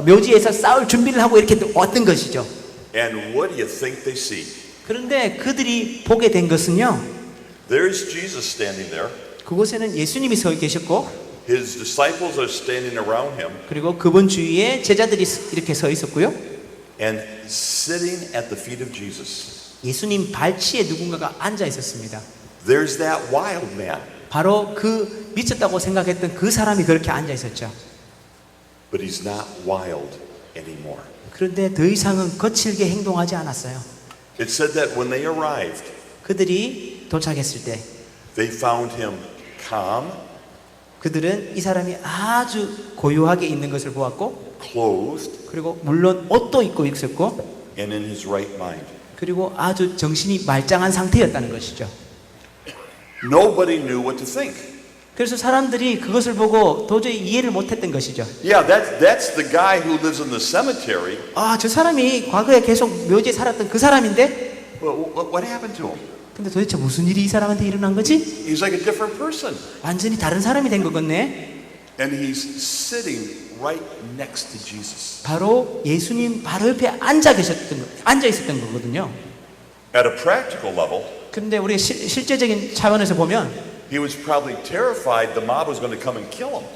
묘지에서 싸울 준비를 하고 이렇게 왔던 것이죠. And what do you think they see? 그런데 그들이 보게 된 것은요. There's Jesus standing there. 그곳에는 예수님이 서 계셨고 His disciples are standing around him. 그리고 그분 주위에 제자들이 이렇게 서 있었고요. And sitting at the feet of Jesus. 예수님 발치에 누군가가 앉아 있었습니다. There's that wild man. 바로 그 미쳤다고 생각했던 그 사람이 그렇게 앉아 있었죠. But he's not wild anymore. 그런데 더 이상은 거칠게 행동하지 않았어요. It said that when they arrived, 그들이 도착했을 때 they found him calm, 그들은 이 사람이 아주 고요하게 있는 것을 보았고 clothed, 그리고 물론 옷도 입고 있었고 and in his right mind. 그리고 아주 정신이 말짱한 상태였다는 것이죠. Nobody knew what to think. 그래서 사람들이 그것을 보고 도저히 이해를 못했던 것이죠. Yeah, that's the guy who lives in the cemetery. 아, 저 사람이 과거에 계속 묘지에 살았던 그 사람인데 Well, what happened to him? 근데 도대체 무슨 일이 이 사람한테 일어난 거지? He's like a different person. 완전히 다른 사람이 된 거겠네. And he's sitting right next to Jesus. 바로 예수님 바로 옆에 앉아 있었던 거거든요. At a practical level, 그런데 우리 실제적인 차원에서 보면 he was probably terrified the mob was going to come and kill him.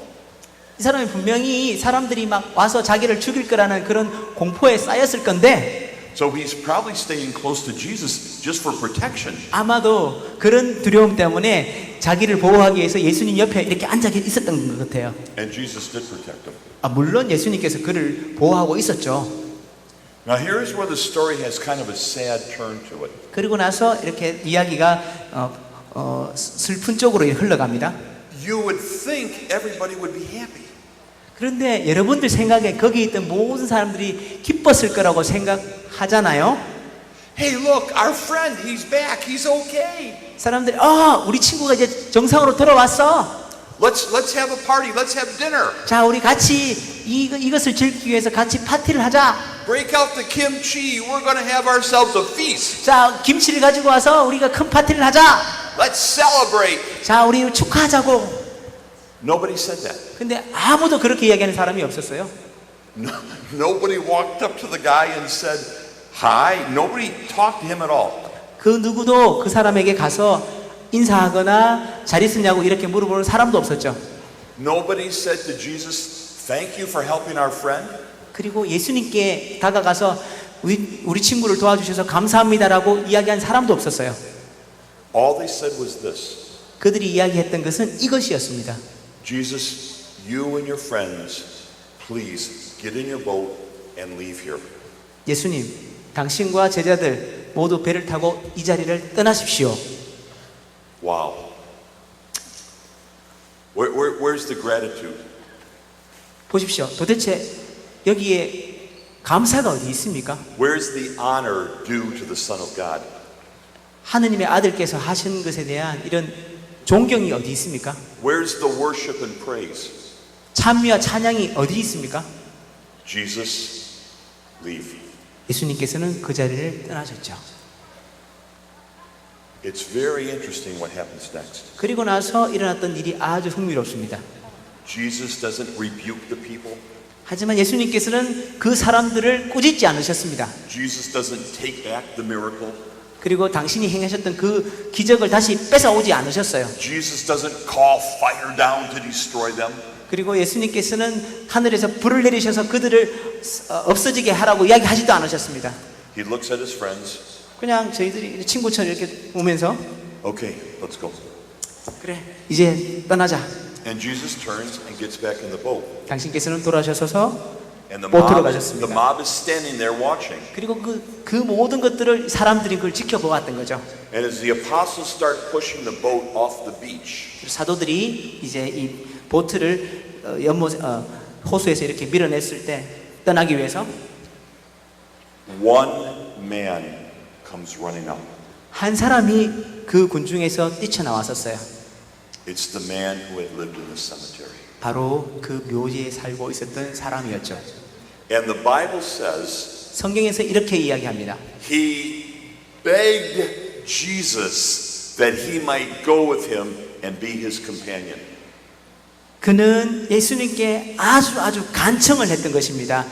이 사람이 분명히 사람들이 막 와서 자기를 죽일 거라는 그런 공포에 쌓였을 건데 So he's probably staying close to Jesus just for protection. 아마도 그런 두려움 때문에 자기를 보호하기 위해서 예수님 옆에 이렇게 앉아 있었던 것 같아요. And Jesus did protect him. 물론 예수님께서 그를 보호하고 있었죠. Now here's where the story has kind of a sad turn to it. 그리고 나서 이렇게 이야기가 슬픈 쪽으로 흘러갑니다. You would think everybody would be happy. 그런데 여러분들 생각에 거기 있던 모든 사람들이 기뻤을 거라고 생각하잖아요. Hey, look, our friend, he's back. He's okay. 사람들이 우리 친구가 이제 정상으로 돌아왔어. Let's have a party. Let's have dinner. 자, 우리 같이 이것을 즐기기 위해서 같이 파티를 하자. Break out the kimchi. We're going to have ourselves a feast. 자, 김치를 가지고 와서 우리가 큰 파티를 하자. Let's celebrate. 자, 우리 축하하자고. Nobody said that. 근데 아무도 그렇게 이야기하는 사람이 없었어요. Nobody walked up to the guy and said hi. Nobody talked to him at all. 그 누구도 그 사람에게 가서 인사하거나 잘 있었냐고 이렇게 물어보는 사람도 없었죠. Nobody said to Jesus, thank you for helping our friend. 그리고 예수님께 다가가서 우리 친구를 도와주셔서 감사합니다라고 이야기한 사람도 없었어요. All they said was this. 그들이 이야기했던 것은 이것이었습니다. Jesus, you and your friends, please get in your boat and leave here. 예수님, 당신과 제자들 모두 배를 타고 이 자리를 떠나십시오. Wow. Where's the gratitude? 보십시오. 도대체 여기에 감사가 어디 있습니까? Where's the honor due to the Son of God? 하느님의 아들께서 하신 것에 대한 이런 존경이 어디 있습니까? Where's the worship and praise? 찬미와 찬양이 어디 있습니까? Jesus, leave. 예수님께서는 그 자리를 떠나셨죠. It's very interesting what happens next. 그리고 나서 일어났던 일이 아주 흥미롭습니다. Jesus doesn't rebuke the people. 하지만 예수님께서는 그 사람들을 꾸짖지 않으셨습니다. Jesus doesn't take back the miracle. 그리고 당신이 행하셨던 그 기적을 다시 뺏어오지 않으셨어요. Jesus doesn't call fire down to destroy them. 그리고 예수님께서는 하늘에서 불을 내리셔서 그들을 없어지게 하라고 이야기하지도 않으셨습니다. He looks at his friends. 그냥 저희들이 친구처럼 이렇게 오면서 Okay, let's go. 그래 이제 떠나자. And Jesus turns and gets back in the boat. 당신께서는 돌아오셔서 And 보트로 the 가셨습니다. mob is standing there watching. 그리고 그 모든 것들을 사람들이 그걸 지켜보았던 거죠. And as the apostles start pushing the boat off the beach, 사도들이 이제 이 보트를 호수에서 이렇게 밀어냈을 때 떠나기 위해서 one man comes running out. 한 사람이 그 군중에서 뛰쳐나왔었어요. It's the man who had lived in the cemetery. 바로 그 묘지에 살고 있었던 사람이었죠. And the Bible says 성경에서 이렇게 이야기합니다. he begged Jesus that he might go with him and be his companion. 그는 예수님께 아주 간청을 했던 것입니다.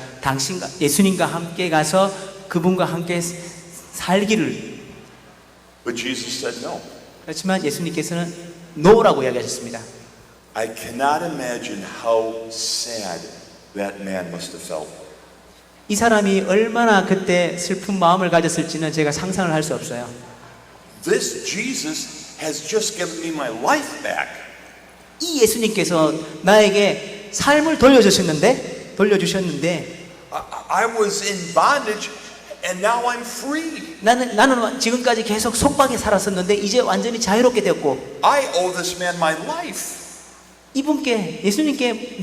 예수님과 함께 가서 그분과 함께 살기를. But Jesus said no. 그렇지만 예수님께서는 노라고 이야기하셨습니다. I cannot imagine how sad that man must have felt. 이 사람이 얼마나 그때 슬픈 마음을 가졌을지는 제가 상상을 할 수 없어요. This Jesus has just given me my life back. 이 예수님께서 나에게 삶을 돌려주셨는데 I was in bondage and now I'm free. 나는 지금까지 계속 속박에 살았었는데 이제 완전히 자유롭게 되었고 I owe this man my life. 이분께 예수님께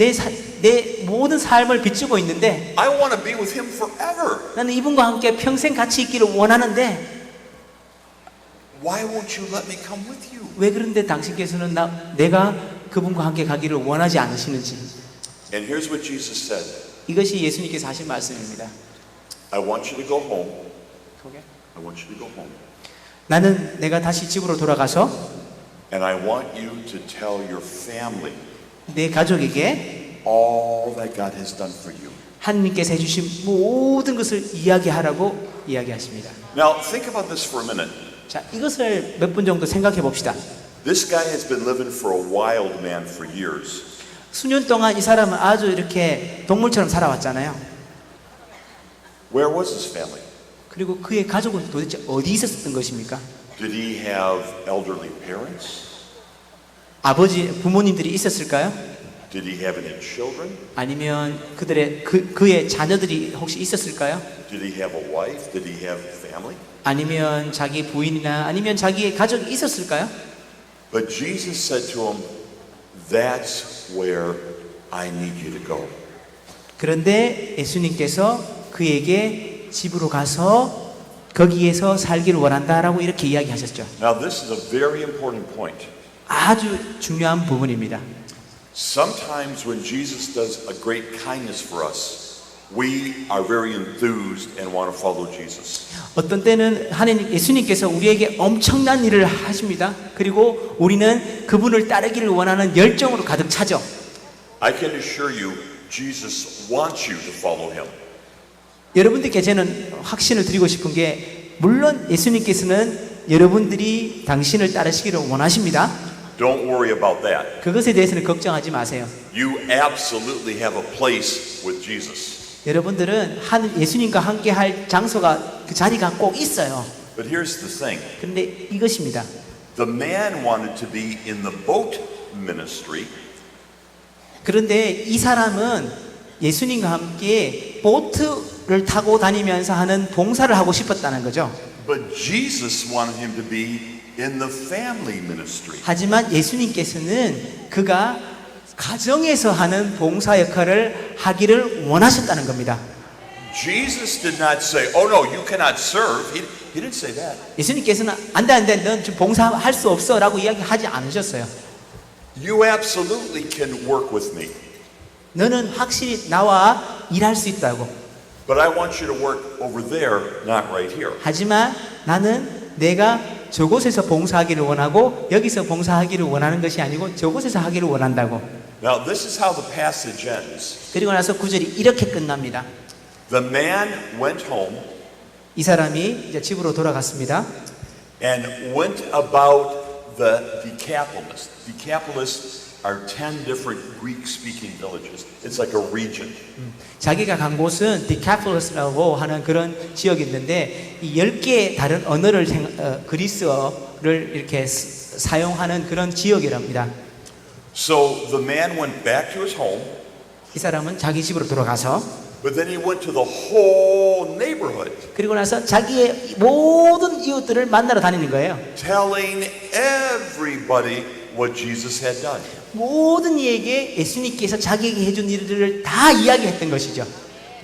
내 모든 삶을 빚지고 있는데 I want to be with him forever. 나는 이분과 함께 평생 같이 있기를 원하는데 Why won't you let me come with you? 왜 그런데 당신께서는 내가 그분과 함께 가기를 원하지 않으시는지. And here's what Jesus said. 이것이 예수님께서 하신 말씀입니다. I want you to go home. I want you to go home. 나는 내가 다시 집으로 돌아가서 And I want you to tell your family 내 가족에게 all that God has done for you. 하나님께서 해주신 모든 것을 이야기하라고 이야기하십니다. Now think about this for a minute. 자, 이것을 몇 분 정도 생각해 봅시다. This guy has been living for a wild man for years. 수년 동안 이 사람은 아주 이렇게 동물처럼 살아왔잖아요. Where was his family? 그리고 그의 가족은 도대체 어디 있었던 것입니까? Did he have elderly parents? 부모님들이 있었을까요? Did he have any children? 아니면 그의 자녀들이 혹시 있었을까요? Did he have a wife? Did he have family? 아니면 자기 부인이나 아니면 자기의 가족이 있었을까요? But Jesus said to him, that's where I need you to go. 그런데 예수님께서 그에게 집으로 가서 거기에서 살기를 원한다라고 이렇게 이야기하셨죠. Now this is a very important point. 아주 중요한 부분입니다. Sometimes when Jesus does a great kindness for us, we are very enthused and want to follow Jesus. 어떤 때는 예수님께서 우리에게 엄청난 일을 하십니다. 그리고 우리는 그분을 따르기를 원하는 열정으로 가득 차죠. I can assure you, Jesus wants you to follow him. 여러분들께 저는 확신을 드리고 싶은 게 물론 예수님께서는 여러분들이 당신을 따르시기를 원하십니다. Don't worry about that. 그것에 대해서는 걱정하지 마세요. You absolutely have a place with Jesus. 여러분들은 예수님과 함께 할 장소가 그 자리가 꼭 있어요. But here's the thing. 그런데 이것입니다. The man wanted to be in the boat ministry. 그런데 이 사람은 예수님과 함께 보트를 타고 다니면서 하는 봉사를 하고 싶었다는 거죠. But Jesus wanted him to be in the family ministry. 하지만 예수님께서는 그가 가정에서 하는 봉사 역할을 하기를 원하셨다는 겁니다. Jesus did not say, "Oh no, you cannot serve." He didn't say that. 예수님께서는 안돼 넌 지금 봉사할 수 없어라고 이야기하지 않으셨어요. You absolutely can work with me, 너는 확실히 나와 일할 수 있다고. but I want you to work over there, not right here. 하지만 나는 내가 저곳에서 봉사하기를 원하고 여기서 봉사하기를 원하는 것이 아니고 저곳에서 하기를 원한다고. Now this is how the passage ends. 그리고 나서 구절이 이렇게 끝납니다. The man went home 이 사람이 이제 집으로 돌아갔습니다. and went about the Decapolis. Decapolis are 10 different Greek-speaking villages. It's like a region. 자기가 간 곳은 디카폴리스라고 하는 그런 지역이 있는데 이 10개의 다른 언어를 그리스어를 이렇게 사용하는 그런 지역이랍니다. So the man went back to his home, 이 사람은 자기 집으로 돌아가서 but then he went to the whole neighborhood, 그리고 나서 자기의 모든 이웃들을 만나러 다니는 거예요. telling everybody what Jesus had done. 모든 이에게 예수님께서 자기에게 해준 일들을 다 이야기했던 것이죠.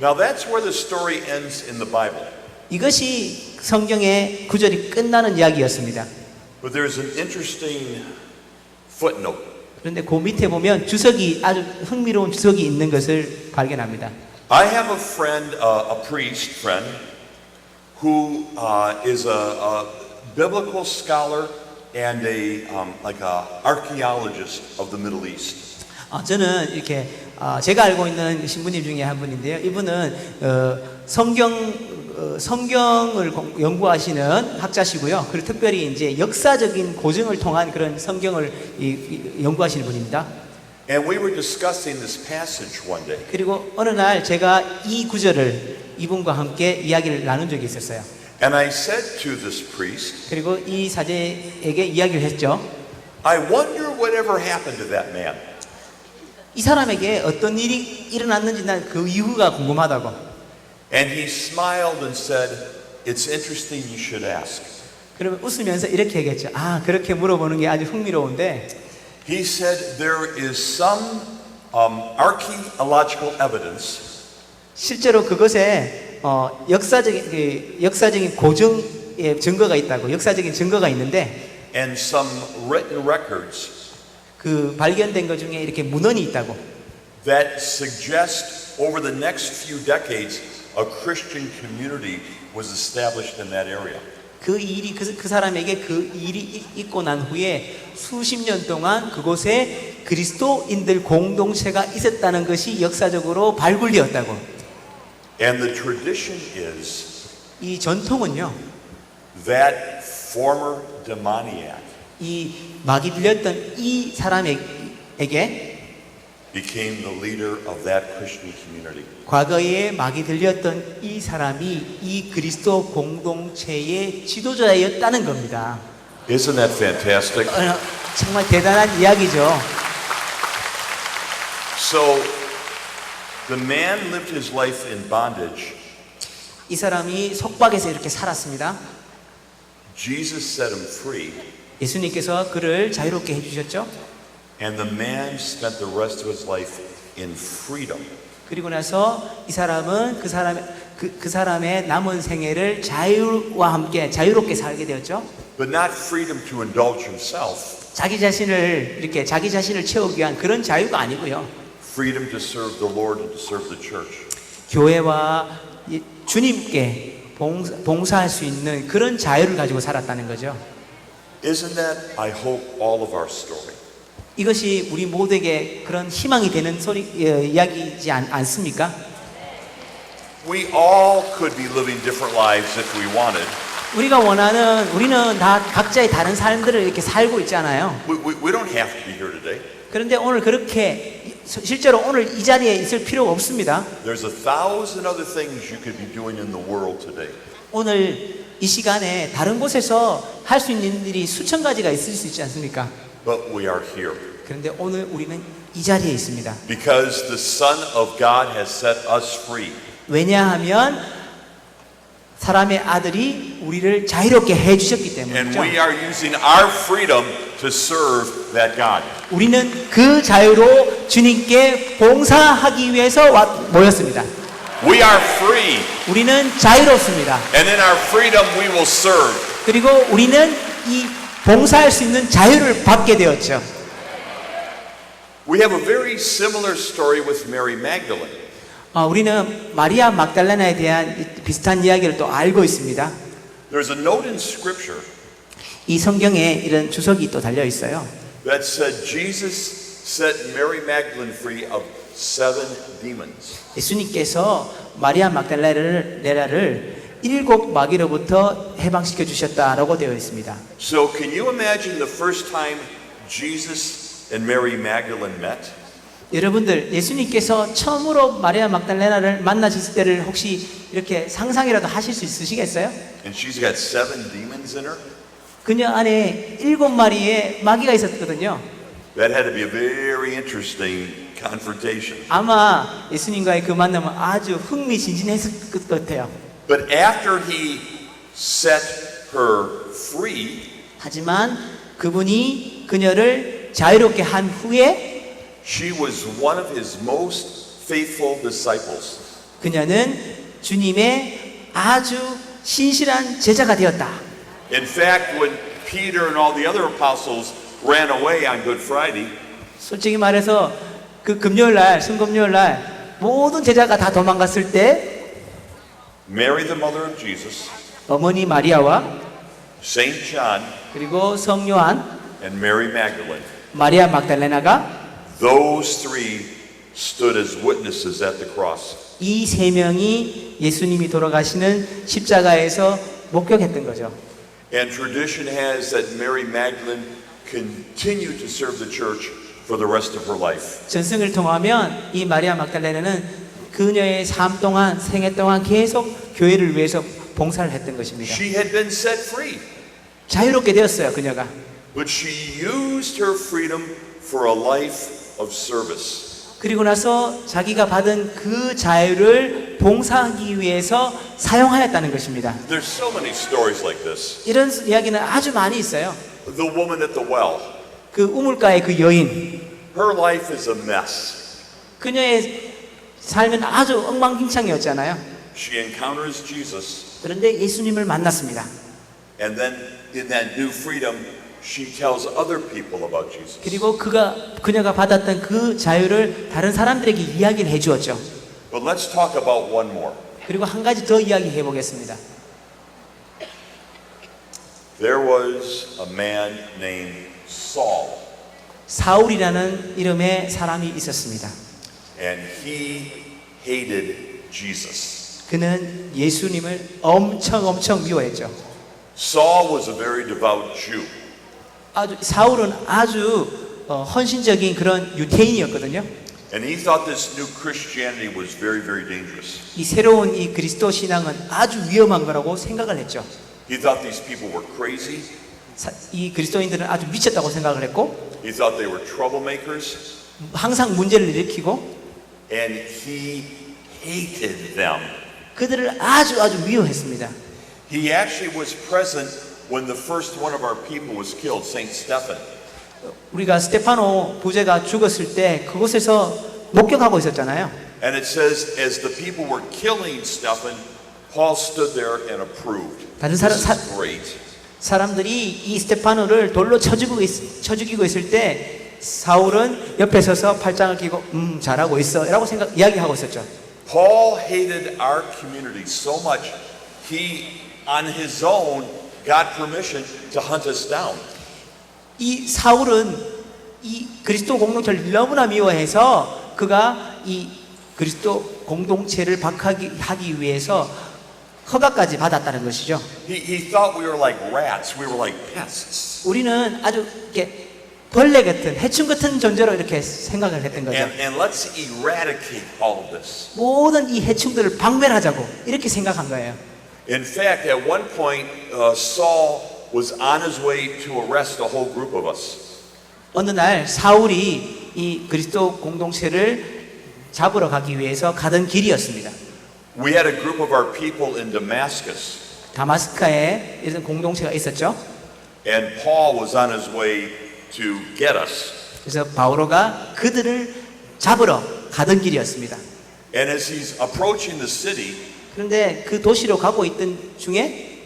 Now that's where the story ends in the Bible. 이것이 성경의 구절이 끝나는 이야기였습니다. But there's an interesting footnote. 그런데 그 밑에 보면 주석이 아주 흥미로운 주석이 있는 것을 발견합니다. I have a friend, a priest friend, who is a biblical scholar and like a archaeologist of the Middle East. 저는 이렇게 제가 알고 있는 신부님 중에 한 분인데요. 이분은 성경을 연구하시는 학자시고요. 그리고 특별히 이제 역사적인 고증을 통한 그런 성경을 연구하시는 분입니다. And we were discussing this passage one day. 그리고 어느 날 제가 이 구절을 이분과 함께 이야기를 나눈 적이 있었어요. And I said to this priest, 그리고 이 사제에게 이야기를 했죠. I wonder whatever happened to that man. 이 사람에게 어떤 일이 일어났는지 난 그 이유가 궁금하다고. And he smiled and said, it's interesting you should ask. 그러면 웃으면서 이렇게 얘기했죠. 그렇게 물어보는 게 아주 흥미로운데 He said there is some archaeological evidence 실제로 그것에 역사적인 고증의 증거가 있다고. 역사적인 증거가 있는데 and some written records 그 발견된 것 중에 이렇게 문헌이 있다고. that suggest over the next few decades a Christian community was established in that area. 그 일이 그 사람에게 그 일이 있고 난 후에 수십 년 동안 그곳에 그리스도인들 공동체가 있었다는 것이 역사적으로 발굴되었다고. And the tradition is 이 전통은요. that former demoniac 이 마귀 들렸던 이 사람에게 became the leader of that Christian community. 과거에 마귀 들렸던 이 사람이 이 그리스도 공동체의 지도자였다는 겁니다. Isn't that fantastic? 정말 대단한 이야기죠. So the man lived his life in bondage. 이 사람이 속박에서 이렇게 살았습니다. Jesus set him free. 예수님께서 그를 자유롭게 해주셨죠. And the man spent the rest of his life in freedom. 그리고 나서 이 사람은 그 사람의 남은 생애를 자유와 함께 자유롭게 살게 되었죠. But not freedom to indulge himself. 자기 자신을 채우기 위한 그런 자유가 아니고요. Freedom to serve the Lord and to serve the church. 교회와 주님께 봉사할 수 있는 그런 자유를 가지고 살았다는 거죠. Isn't that, I hope, all of our story? 이것이 우리 모두에게 그런 희망이 되는 이야기이지 않습니까? We all could be living different lives if we wanted. 우리는 다 각자의 다른 삶들을 이렇게 살고 있잖아요. We don't have to be here today. 그런데 오늘 그렇게 실제로 오늘 이 자리에 있을 필요가 없습니다. There's 1,000 other things you could be doing in the world today. 오늘 이 시간에 다른 곳에서 할 수 있는 일이 수천 가지가 있을 수 있지 않습니까? But we are here. 그런데 오늘 우리는 이 자리에 있습니다. Because the Son of God has set us free. 왜냐하면 사람의 아들이 우리를 자유롭게 해주셨기 And 때문이죠. we are using our freedom to serve that God. 우리는 그 자유로 주님께 봉사하기 위해서 모였습니다. We are free. 우리는 자유롭습니다. And in our freedom we will serve. 그리고 우리는 이 봉사할 수 있는 자유를 받게 되었죠. We have a very similar story with Mary Magdalene. 우리는 마리아 막달라나에 대한 비슷한 이야기를 또 알고 있습니다. There's a note in Scripture 이 성경에 이런 주석이 또 달려 있어요. that said Jesus set Mary Magdalene free of 7 demons. 예수님께서 마리아 막달라나를 7 마귀로부터 해방시켜 주셨다라고 되어 있습니다. So can you imagine the first time Jesus and Mary Magdalene met? 여러분들 예수님께서 처음으로 마리아 막달레나를 만나셨을 때를 혹시 이렇게 상상이라도 하실 수 있으시겠어요? And she's got 7 demons in her? 그녀 안에 7마리의 마귀가 있었거든요. That had to be a very interesting confrontation. 아마 예수님과의 그 만남은 아주 흥미진진했을 것 같아요. But after he set her free, 하지만 그분이 그녀를 자유롭게 한 후에 she was one of his most faithful disciples. 그녀는 주님의 아주 신실한 제자가 되었다. In fact, when Peter and all the other apostles ran away on Good Friday, 솔직히 말해서 그 금요일 날, 순금요일 날 모든 제자가 다 도망갔을 때 Mary, the mother of Jesus, 어머니 마리아와 Saint John, 그리고 성 요한, and Mary Magdalene, 마리아 막달레나가 those 3 stood as witnesses at the cross. 이 3명이 예수님이 돌아가시는 십자가에서 목격했던 거죠. And tradition has that Mary Magdalene continued to serve the church for the rest of her life. 전승을 통하면 이 마리아 막달레나는 그녀의 삶 동안 생애 동안 계속 교회를 위해서 봉사를 했던 것입니다. She had been set free, 자유롭게 되었어요, 그녀가. but she used her freedom for a life of service. 그리고 나서 자기가 받은 그 자유를 봉사하기 위해서 사용하였다는 것입니다. There's so many stories like this. 이런 이야기는 아주 많이 있어요. The woman at the well, 그 우물가의 그 여인, her life is a mess. 그녀의 삶은 아주 엉망진창이었잖아요. She encounters Jesus, 그런데 예수님을 만났습니다. and then in that new freedom, she tells other people about Jesus. 그리고 그녀가 받았던 그 자유를 다른 사람들에게 이야기를 해주었죠. But let's talk about one more. 그리고 한 가지 더 이야기해 보겠습니다. There was a man named Saul, 사울이라는 이름의 사람이 있었습니다. and he hated Jesus. 그는 예수님을 엄청 미워했죠. Saul was a very devout Jew. 사울은 아주 헌신적인 그런 유대인이었거든요. And he thought this new Christianity was very, very dangerous. 이 새로운 이 그리스도 신앙은 아주 위험한 거라고 생각을 했죠. He thought these people were crazy. 이 그리스도인들은 아주 미쳤다고 생각을 했고, He thought they were troublemakers. 항상 문제를 일으키고, And he hated them. 그들을 아주 미워했습니다. He actually was present when the first one of our people was killed, Saint Stephen. 우리가 스테파노 부제가 죽었을 때 그곳에서 목격하고 있었잖아요. And it says, as the people were killing Stephen, Paul stood there and approved. 다른 This is great. 사람들이 이 스테파노를 돌로 쳐 죽이고 있을 때 사울은 옆에 서서 팔짱을 끼고 잘하고 있어 라고 이야기하고 있었죠. Paul hated our community so much, he, on his own, got permission to hunt us down. 이 사울은 이 그리스도 공동체를 너무나 미워해서 그가 이 그리스도 공동체를 박하기 위해서 허가까지 받았다는 것이죠. He thought we were like rats, we were like pests. 우리는 아주 이렇게 벌레 같은 해충 같은 존재로 이렇게 생각을 했던 거죠. And let's eradicate all of this. 모든 이 해충들을 박멸하자고 이렇게 생각한 거예요. In fact, at one point, Saul was on his way to arrest a whole group of us. 어느 날 사울이 이 그리스도 공동체를 잡으러 가기 위해서 가던 길이었습니다. We had a group of our people in Damascus, 다마스카에 이런 공동체가 있었죠. and Paul was on his way to get us. 그래서 바오로가 그들을 잡으러 가던 길이었습니다. And as he's approaching the city, 그런데 그 도시로 가고 있던 중에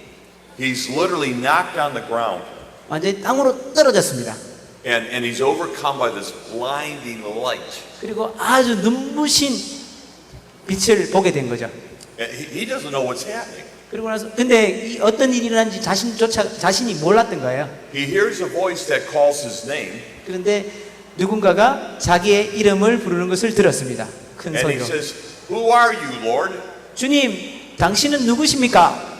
he's literally knocked on the ground, 완전히 땅으로 떨어졌습니다. and he's overcome by this blinding light. 그리고 아주 눈부신 빛을 보게 된 거죠. And he doesn't know what's happening. 그리고 나서 근데 이 어떤 일이 일어난지 자신이 몰랐던 거예요. He hears a voice that calls his name, 그런데 누군가가 자기의 이름을 부르는 것을 들었습니다. 큰 and he 소리로. says, "Who are you, Lord?" 주님, 당신은 누구십니까?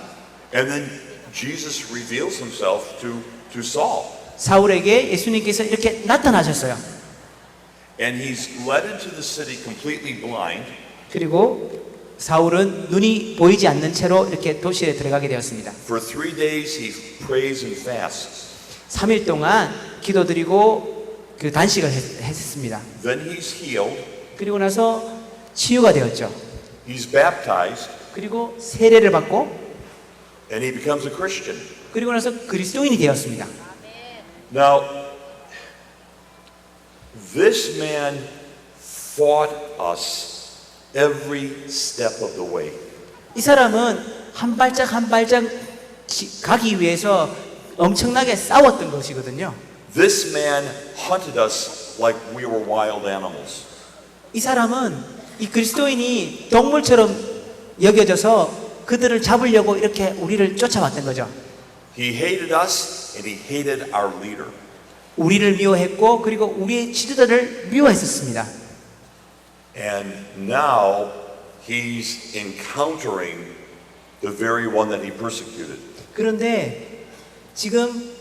And then Jesus reveals himself to Saul. 사울에게 예수님께서 이렇게 나타나셨어요. And he's led into the city completely blind. 그리고 사울은 눈이 보이지 않는 채로 이렇게 도시에 들어가게 되었습니다. For 3 days he prays and fasts. 3일 동안 기도드리고 그 단식을 했습니다. Then he's healed. 그리고 나서 치유가 되었죠. He's baptized. 그리고 세례를 받고 And he becomes a Christian. 그리고 나서 그리스도인이 되었습니다. Now, this man fought us every step of the way. 이 사람은 한 발짝 한 발짝 가기 위해서 엄청나게 싸웠던 것이거든요. This man hunted us like we were wild animals. 이 사람은 이 그리스도인이 동물처럼 여겨져서 그들을 잡으려고 이렇게 우리를 쫓아왔던 거죠. He hated us and he hated our leader. 우리를 미워했고 그리고 우리의 지도자를 미워했었습니다. And now he's encountering the very one that he persecuted. 그런데 지금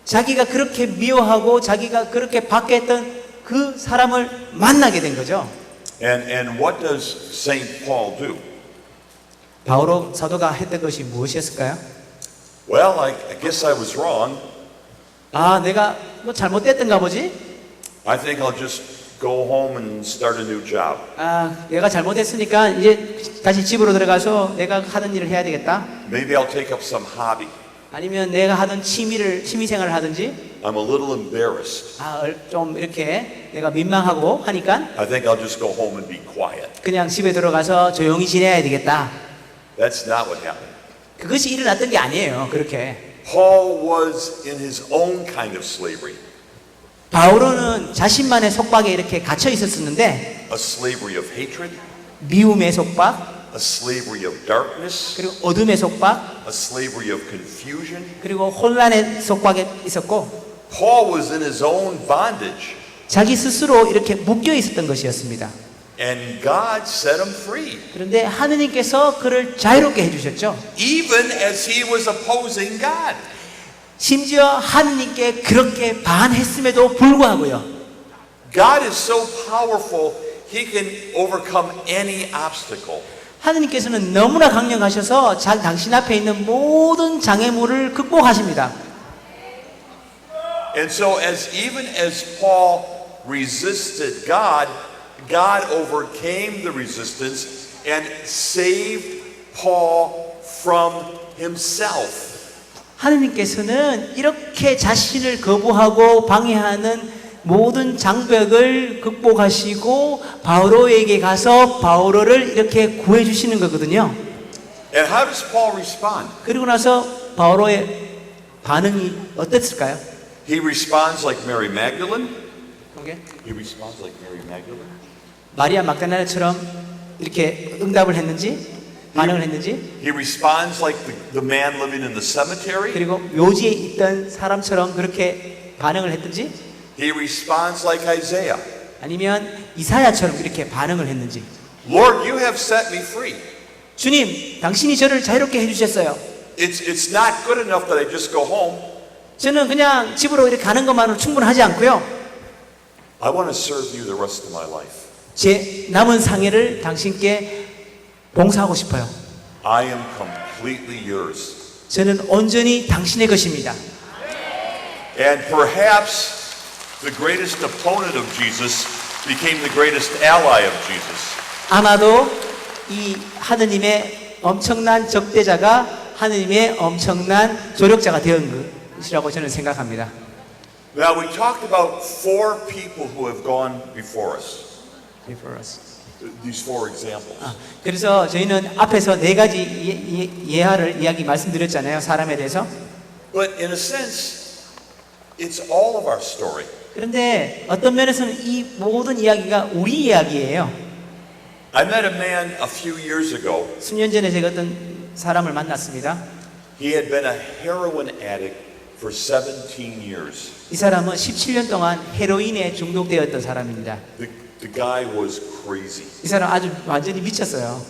자기가 그렇게 미워하고 자기가 그렇게 박해했던 그 사람을 만나게 된 거죠. And what does St. Paul do? 바오로 사도가 했던 것이 무엇이었을까요? Well, I guess I was wrong. 아, 내가 뭐 잘못됐던가 보지? I think I'll just go home and start a new job. 아, 내가 잘못했으니까 이제 다시 집으로 들어가서 내가 하던 일을 해야 되겠다. Maybe I'll take up some hobby. 아니면 내가 하던 취미생활을 하든지. I'm a little embarrassed. 아, 좀 이렇게 내가 민망하고 하니까 I think I'll just go home and be quiet. 그냥 집에 들어가서 조용히 지내야 되겠다. That's not what happened. 그것이 일어났던 게 아니에요. 그렇게. Paul was in his own kind of slavery, 바오로는 자신만의 속박에 이렇게 갇혀 있었었는데 a slavery of hatred, 미움의 속박, a slavery of darkness, 그리고 어둠의 속박, a slavery of confusion. 그리고 혼란의 속박에 있었고 Paul was in his own bondage, 자기 스스로 이렇게 묶여 있었던 것이었습니다. and God set him free, 그런데 하느님께서 그를 자유롭게 해주셨죠. even as he was opposing God. 심지어 하느님께 그렇게 반했음에도 불구하고요. God is so powerful, he can overcome any obstacle. 하느님께서는 너무나 강력하셔서 당신 앞에 있는 모든 장애물을 극복하십니다. And so even as Paul resisted God, God overcame the resistance and saved Paul from himself. 하느님께서는 이렇게 자신을 거부하고 방해하는 모든 장벽을 극복하시고 바오로에게 가서 바오로를 이렇게 구해 주시는 거거든요. And how does Paul respond? 그리고 나서 바오로의 반응이 어땠을까요? He responds like Mary Magdalene. 오케이. He responds like Mary Magdalene. 마리아 막달라처럼 이렇게 응답을 했는지 반응을 했는지 He responds like the man living in the cemetery. 그리고 묘지에 있던 사람처럼 그렇게 반응을 했든지 He responds like Isaiah. 아니면 이사야처럼 이렇게 반응을 했는지 Lord, you have set me free. 주님, 당신이 저를 자유롭게 해주셨어요. It's not good enough that I just go home. 저는 그냥 집으로 이렇게 가는 것만으로 충분하지 않고요. I want to serve you the rest of my life. 제 남은 상해를 당신께 봉사하고 싶어요. I am completely yours. 저는 온전히 당신의 것입니다. And perhaps the greatest opponent of Jesus became the greatest ally of Jesus. 아마도 이 하느님의 엄청난 적대자가 하느님의 엄청난 조력자가 된 것이라고 저는 생각합니다. Now we talked about 4 people who have gone before us. These 4 examples. 그래서 저희는 앞에서 4가지 예화를 말씀드렸잖아요. 사람에 대해서. But in a sense, it's all of our story. 그런데 어떤 면에서는 이 모든 이야기가 우리 이야기예요. I met a man a few years ago. 수년 전에 제가 어떤 사람을 만났습니다. He had been a heroin addict for 17 years. 이 사람은 17년 동안 헤로인에 중독되었던 사람입니다. The guy was crazy. 이 사람 아주 완전히 미쳤어요.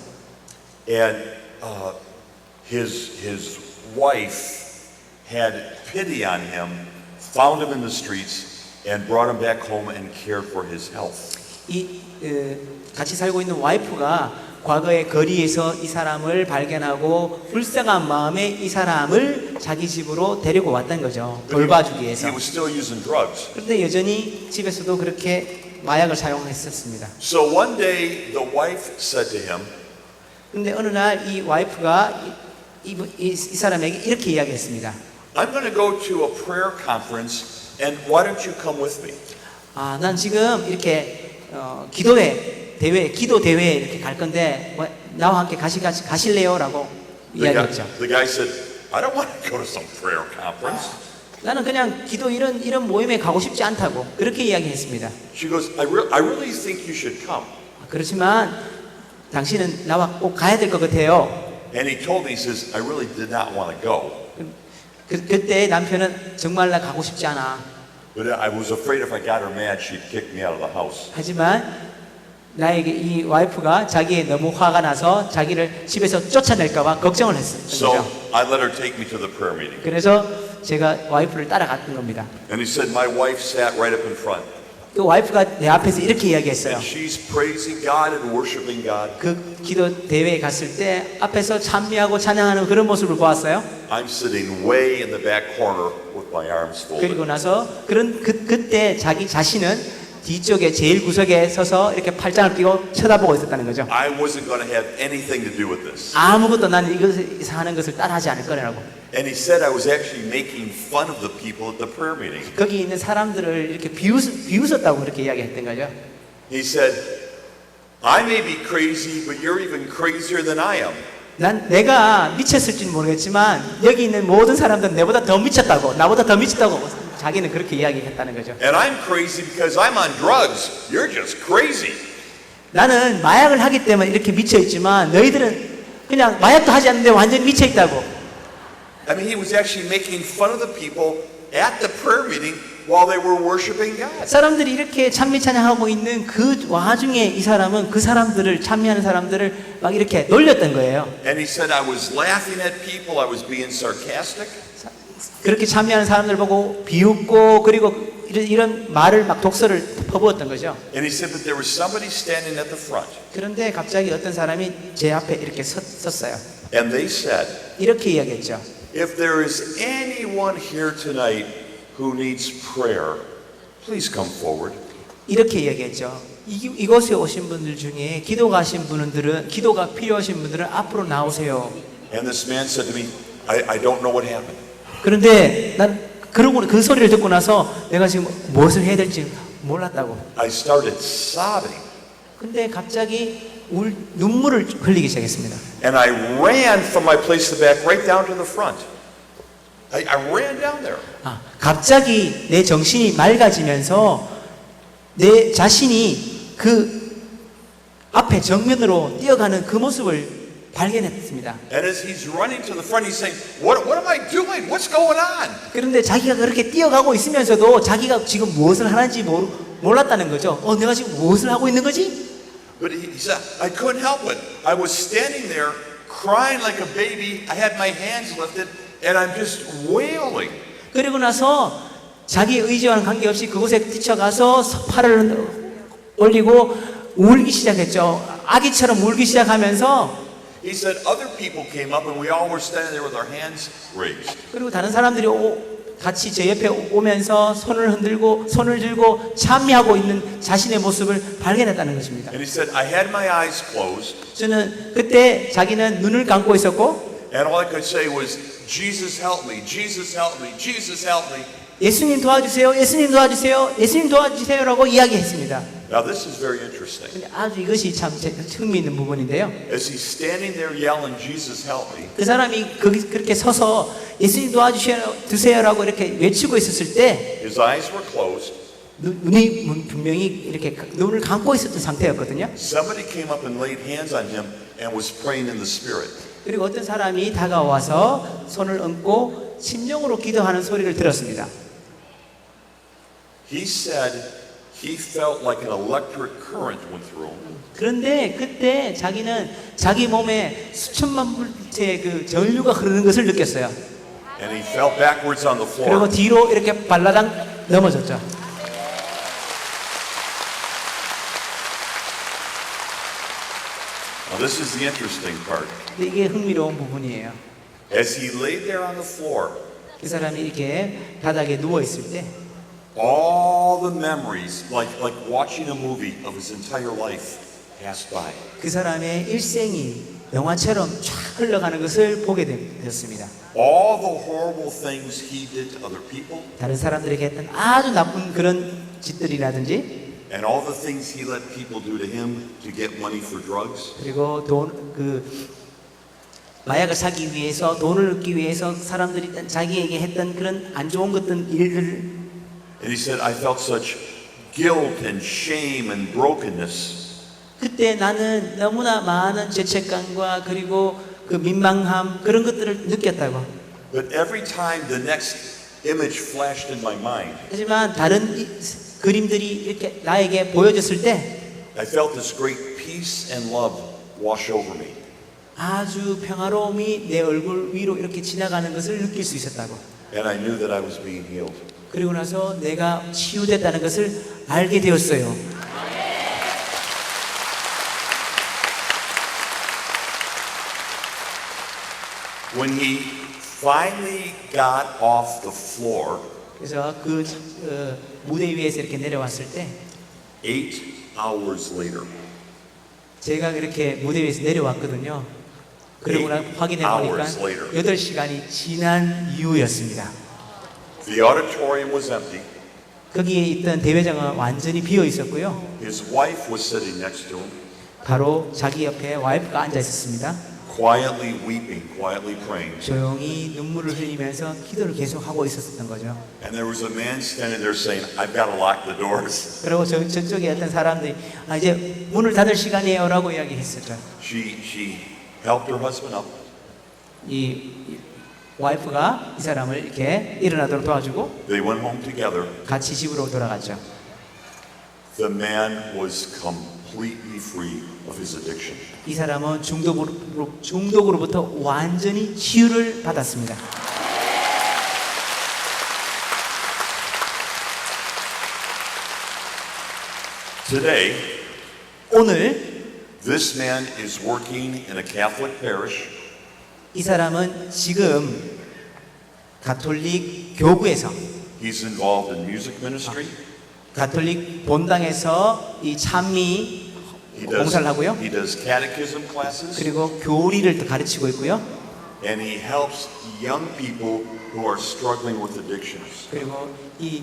And his wife had pity on him, found him in the streets, and brought him back home and cared for his health. 같이 살고 있는 와이프가 과거에 거리에서 이 사람을 발견하고 불쌍한 마음에 이 사람을 자기 집으로 데리고 왔던 거죠. 돌봐주기 위해서. He was still using drugs. 그런데 여전히 집에서도 그렇게 마약을 사용했었습니다. So one day the wife said to him, 그런데 어느 날 이 와이프가 이 사람에게 이렇게 이야기했습니다. I'm going to go to a prayer conference and why don't you come with me? 난 지금 이렇게 기도 대회에 이렇게 갈 건데 나와 함께 가실래요라고 이야기했죠. The guy said, I don't want to go to some prayer conference. 나는 그냥 기도 이런 모임에 가고 싶지 않다고 그렇게 이야기했습니다. She goes, I really think you should come. 그렇지만 당신은 나와 꼭 가야 될 것 같아요. And he told me, he says, I really did not want to go. 그때 남편은 정말 나 가고 싶지 않아. But I was afraid if I got her mad, she'd kick me out of the house. 하지만 나에게 이 와이프가 자기에 너무 화가 나서 자기를 집에서 쫓아낼까봐 걱정을 했었던 So 거죠. I let her take me to the prayer meeting. 그래서 제가 와이프를 따라갔던 겁니다. And he said, my wife sat right up in front. 그 와이프가 내 앞에서 이렇게 이야기했어요. And she's praising God and worshiping God. 그 기도 대회에 갔을 때 앞에서 찬미하고 찬양하는 그런 모습을 보았어요. I'm sitting way in the back corner with my arms 그리고 folded. 나서 그때 자기 자신은 뒤쪽에 제일 구석에 서서 이렇게 팔짱을 끼고 쳐다보고 있었다는 거죠. I wasn't going to have anything to do with this. 아무것도 나는 이것을 하는 것을 따라하지 않을 거라고. And he said I was actually making fun of the people at the prayer meeting. 거기 있는 사람들을 이렇게 비웃었다고 그렇게 이야기했던 거죠. He said, I may be crazy, but you're even crazier than I am. 난 내가 미쳤을지는 모르겠지만 여기 있는 모든 사람들은 내보다 더 미쳤다고, 나보다 더 미쳤다고 자기는 그렇게 이야기했다는 거죠. And I'm crazy because I'm on drugs. You're just crazy. 나는 마약을 하기 때문에 이렇게 미쳐 있지만 너희들은 그냥 마약도 하지 않는데 완전히 미쳐 있다고. I mean, he was actually making fun of the people at the prayer meeting while they were worshiping God. 사람들이 이렇게 찬미 찬양하고 있는 그 와중에 이 사람은 그 사람들을 찬미하는 사람들을 막 이렇게 놀렸던 거예요. And he said I was laughing at people. I was being sarcastic. 그렇게 참여하는 사람들 보고 비웃고 그리고 이런 말을 막 독설을 퍼부었던 거죠. And he said, but there was somebody standing at the front. 그런데 갑자기 어떤 사람이 제 앞에 이렇게 섰어요. And they said, 이렇게 이야기했죠. if there is anyone here tonight who needs prayer, please come forward. 이렇게 이야기했죠. 이곳에 오신 분들 중에 기도가 필요하신 분들은 앞으로 나오세요. And this man said to me, I don't know what happened. 그런데 난 그 소리를 듣고 나서 내가 지금 무엇을 해야 될지 몰랐다고. I started sobbing. 근데 갑자기 눈물을 흘리기 시작했습니다. And I ran from my place to the back right down to the front. I ran down there. 갑자기 내 정신이 맑아지면서 내 자신이 그 앞에 정면으로 뛰어가는 그 모습을 발견했습니다. And as he's running to the front, he's saying, what am I doing? What's going on? 그런데 자기가 그렇게 뛰어가고 있으면서도 자기가 지금 무엇을 하는지 몰랐다는 거죠. 내가 지금 무엇을 하고 있는 거지? But he said, I couldn't help it. I was standing there crying like a baby. I had my hands lifted and I'm just wailing. 그리고 나서 자기 의지와는 관계없이 그곳에 뛰쳐가서 팔을 올리고 울기 시작했죠. 아기처럼 울기 시작하면서 He said other people came up and we all were standing there with our hands raised. 그리고 다른 사람들이 같이 제 옆에 오면서 손을 들고 찬미하고 있는 자신의 모습을 발견했다는 것입니다. And he said, I had my eyes closed. 저는 그때 자기는 눈을 감고 있었고 And all I could say was, Jesus help me, Jesus help me, Jesus help me. 예수님 도와주세요, 예수님 도와주세요, 예수님 도와주세요라고 이야기했습니다. Now this is very interesting. 근데 아주 이것이 참 흥미있는 부분인데요. As he's standing there yelling, Jesus help me. 그 사람이 그렇게 서서 예수님 도와주세요라고 이렇게 외치고 있었을 때 His eyes were closed. 눈이 분명히 이렇게 눈을 감고 있었던 상태였거든요. Somebody came up and laid hands on him and was praying in the spirit. 그리고 어떤 사람이 다가와서 손을 얹고 심령으로 기도하는 소리를 들었습니다. He said, he felt like an electric current went through him. 그런데 그때 자기는 자기 몸에 수천만 볼트의 그 전류가 흐르는 것을 느꼈어요. And he fell backwards on the 그리고 floor. 뒤로 이렇게 발라당 넘어졌죠. Now, this is the interesting part. 근데 이게 흥미로운 부분이에요. As he laid there on the floor, 그 사람이 이렇게 바닥에 누워 있을 때 all the memories, like watching a movie of his entire life, passed by. 그 사람의 일생이 영화처럼 쫙 흘러가는 것을 보게 되었습니다. All the horrible things he did to other people, 다른 사람들에게 했던 아주 나쁜 그런 짓들이라든지 and all the things he let people do to him to get money for drugs. 그리고 마약을 사기 위해서 돈을 얻기 위해서 사람들이 자기에게 했던 그런 안 좋은 것들 일들을 And he said, I felt such guilt and shame and brokenness. 그때 나는 너무나 많은 죄책감과 그리고 그 민망함 그런 것들을 느꼈다고. But every time the next image flashed in my mind, 하지만 다른 그림들이 이렇게 나에게 보여졌을 때 I felt this great peace and love wash over me. 아주 평화로움이 내 얼굴 위로 이렇게 지나가는 것을 느낄 수 있었다고. And I knew that I was being healed. 그리고 나서 내가 치유됐다는 것을 알게 되었어요. When he finally got off the floor, 그래서 그 무대 위에서 이렇게 내려왔을 때 8 hours later, 제가 그렇게 무대 위에서 내려왔거든요. 그리고 나 확인해 보니까 8시간이 지난 이후였습니다. the auditorium was empty. 거기에 있던 대회장은 완전히 비어 있었고요. His wife was sitting next to him, 바로 자기 옆에 와이프가 앉아 있었습니다. quietly weeping, quietly praying. 조용히 눈물을 흘리면서 기도를 계속 하고 있었던 거죠. And there was a man standing there saying, I've got to lock the doors. 그리고 저쪽에 어떤 사람들이 이제 문을 닫을 시간이에요라고 이야기했었죠. She helped her husband up. 이 와이프가 이 사람을 이렇게 일어나도록 도와주고 They went home together. 같이 집으로 돌아갔죠. The man was completely free of his addiction. 이 사람은 중독으로부터 완전히 치유를 받았습니다. Today, 오늘 this man is working in a Catholic parish. 이 사람은 지금 가톨릭 교구에서 He's involved in music ministry. 가톨릭 본당에서 이 찬미 봉사를 하고요. He does catechism classes. 그리고 교리를 또 가르치고 있고요. And he helps young people who are struggling with addictions. 그리고 이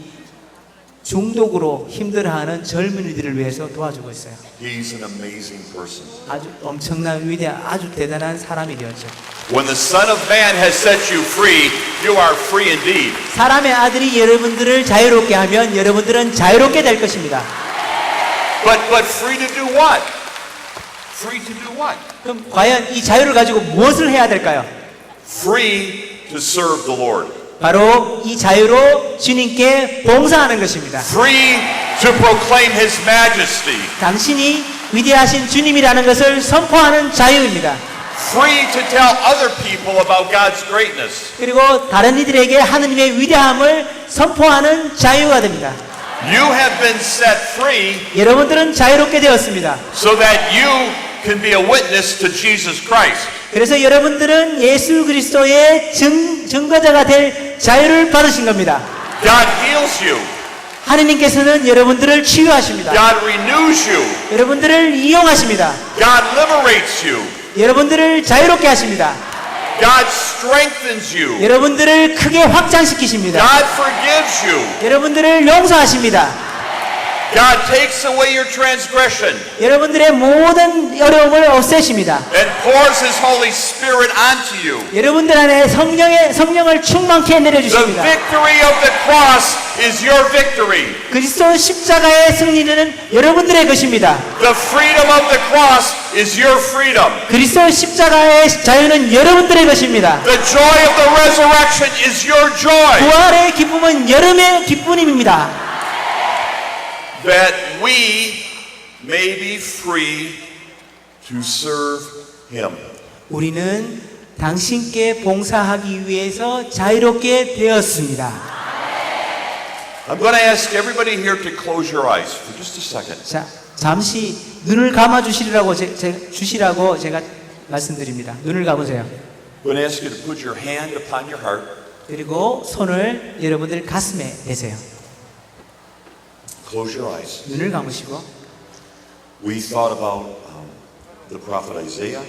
중독으로 힘들어하는 젊은이들을 위해서 도와주고 있어요. He's an amazing person. 아주 엄청난 위대한 아주 대단한 사람이 되었죠. When the Son of Man has set you free, you are free indeed. 사람의 아들이 여러분들을 자유롭게 하면 여러분들은 자유롭게 될 것입니다. But free to do what? Free to do what? 그럼 과연 이 자유를 가지고 무엇을 해야 될까요? Free to serve the Lord. 바로 이 자유로 주님께 봉사하는 것입니다. Free to proclaim His majesty. 당신이 위대하신 주님이라는 것을 선포하는 자유입니다. Free to tell other people about God's greatness. 그리고 다른 이들에게 하느님의 위대함을 선포하는 자유가 됩니다. You have been set free 여러분들은 자유롭게 되었습니다. so that you can be a witness to Jesus Christ. 그래서 여러분들은 예수 그리스도의 증거자가 될 자유를 받으신 겁니다. God heals you. 하느님께서는 여러분들을 치유하십니다. God renews you. 여러분들을 이용하십니다. God liberates you. 여러분들을 자유롭게 하십니다. God strengthens you. 여러분들을 크게 확장시키십니다. God forgives you. 여러분들을 용서하십니다. God takes away your transgression 여러분들의 모든 어려움을 없애십니다. and pours His Holy Spirit onto you. 여러분들 안에 성령을 충만케 The 내려주십니다. victory of the cross is your victory. 그리스도 십자가의 승리는 여러분들의 것입니다. The freedom of the cross is your freedom. 그리스도 십자가의 자유는 여러분들의 것입니다. The joy of the resurrection is your joy. 부활의 기쁨은 여러분의 기쁨입니다. that we may be free to serve him. 우리는 당신께 봉사하기 위해서 자유롭게 되었습니다. I'm going to ask everybody here to close your eyes for just a second. 자, 잠시 눈을 감아 주시라고 주시라고 제가 말씀드립니다. 눈을 감으세요. I'm going to ask you to put your hand upon your heart. 그리고 손을 여러분들 가슴에 대세요. Close your eyes. 눈을 감으시고 We thought about the prophet Isaiah.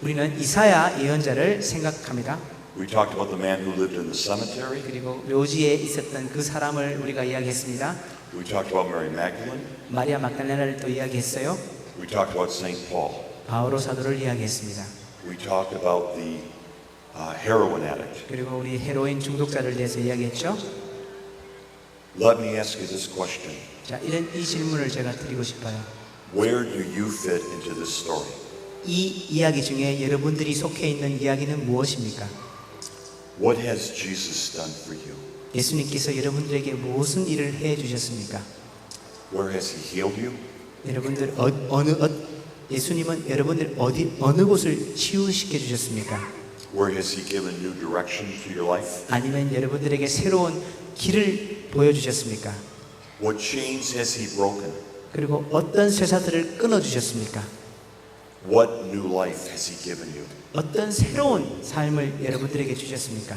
우리는 이사야 예언자를 생각합니다. We talked about the man who lived in the cemetery. 그리고 묘지에 있었던 그 사람을 우리가 이야기했습니다. We talked about Mary Magdalene. 마리아 막달레나를 또 이야기했어요. We talked about St. Paul. 바오로 사도를 이야기했습니다. We talked about the heroin addict. 그리고 우리 헤로인 중독자를 대해서 이야기했죠. Let me ask you this question. 자, 이 질문을 제가 드리고 싶어요. Where do you fit into this story? 이 이야기 중에 여러분들이 속해 있는 이야기는 무엇입니까? What has Jesus done for you? 예수님께서 여러분들에게 무슨 일을 해 주셨습니까? Where has he healed you? 여러분들 예수님은 여러분들 어느 곳을 치유시켜 주셨습니까? Where has he given new direction to your life? 아니면 여러분들에게 새로운 길을 보여 주셨습니까? What chains has he broken? 그리고 어떤 쇠사슬을 끊어 주셨습니까? What new life has he given you? 어떤 새로운 삶을 여러분들에게 주셨습니까?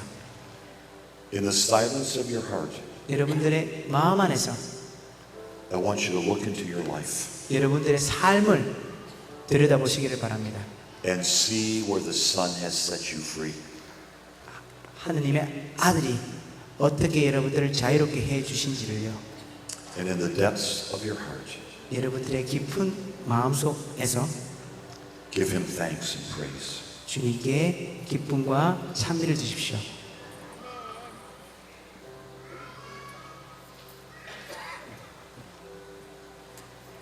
In the silence of your heart, 여러분들의 마음 안에서 I want you to look into your life 여러분들의 삶을 들여다보시기를 바랍니다. and see where the Son has set you free. 하느님의 아들이 어떻게 여러분들을 자유롭게 해 주신지를요. And in the depths of your heart, 여러분들의 깊은 마음속에서 give him thanks and praise. 주님께 기쁨과 찬미를 주십시오.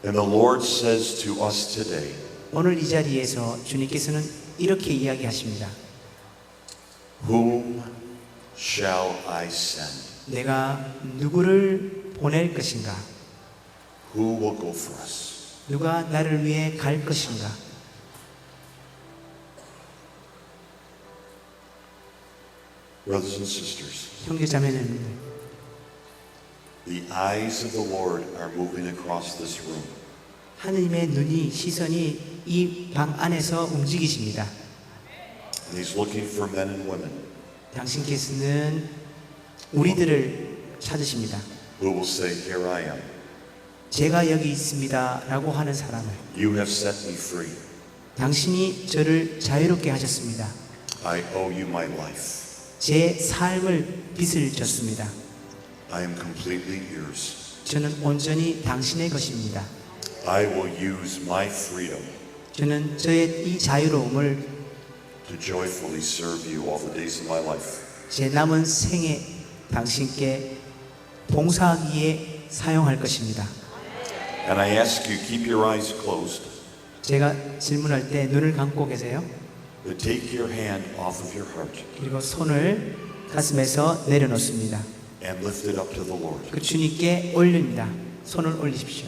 And the Lord says to us today, 오늘 이 자리에서 주님께서는 이렇게 이야기하십니다. Whom shall I send? 내가 누구를 보낼 것인가? Who will go for us? 누가 나를 위해 갈 것인가? Brothers and sisters, 형제자매는 the eyes of the Lord are moving across this room. 하느님의 눈이 시선이 이 방 안에서 움직이십니다. And he's looking for men and women 당신께서는 우리들을 찾으십니다. who will say, Here I am. 제가 여기 있습니다 라고 하는 사람을 You have set me free. 당신이 저를 자유롭게 하셨습니다. I owe you my life. 제 삶을 빚을 졌습니다. I am completely yours. 저는 온전히 당신의 것입니다. I will use my freedom 저는 저의 이 자유로움을 to joyfully serve you all the days of my life. 제 남은 생에 당신께 봉사하기에 사용할 것입니다. And I ask you, keep your eyes closed, 제가 질문할 때 눈을 감고 계세요. but take your hand off of your heart 그리고 손을 가슴에서 내려놓습니다. and lift it up to the Lord. 그 주님께 올립니다. 손을 올리십시오.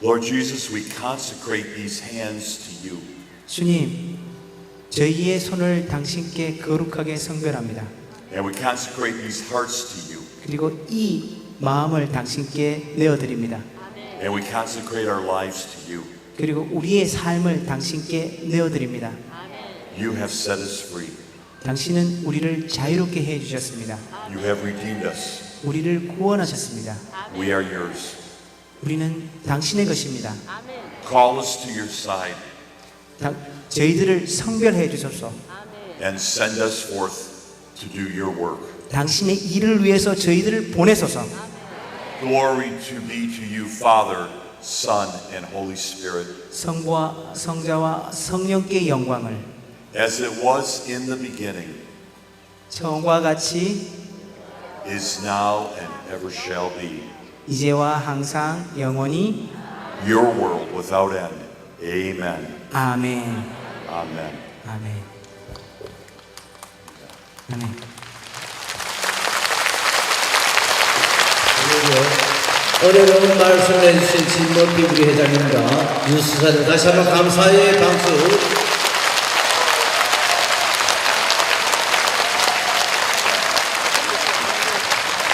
Lord Jesus, we consecrate these hands to you. 주님, 저희의 손을 당신께 거룩하게 성별합니다. And we consecrate these hearts to you. 그리고 이 마음을 당신께 내어드립니다. And we consecrate our lives to you. 그리고 우리의 삶을 당신께 내어드립니다. You have set us free. 당신은 우리를 자유롭게 해 주셨습니다. You have redeemed us. 우리를 구원하셨습니다. We are yours. 우리는 당신의 것입니다. Call us to your side 저희들을 성별해 주소서. and send us forth to do your work. 당신의 일을 위해서 저희들을 보내소서. Glory to be to you, Father, Son, and Holy Spirit, 성부와 성자와 성령께 영광을 as it was in the beginning, 처음과 같이 is now, and ever shall be. 이제와 항상 영원히 Your world without end. Amen. 아멘. Amen. 아멘. 아멘. 그리고 어려운 말씀을 해주신 진모피 우리 회장님과 유수사님 다시 한번 감사의 박수.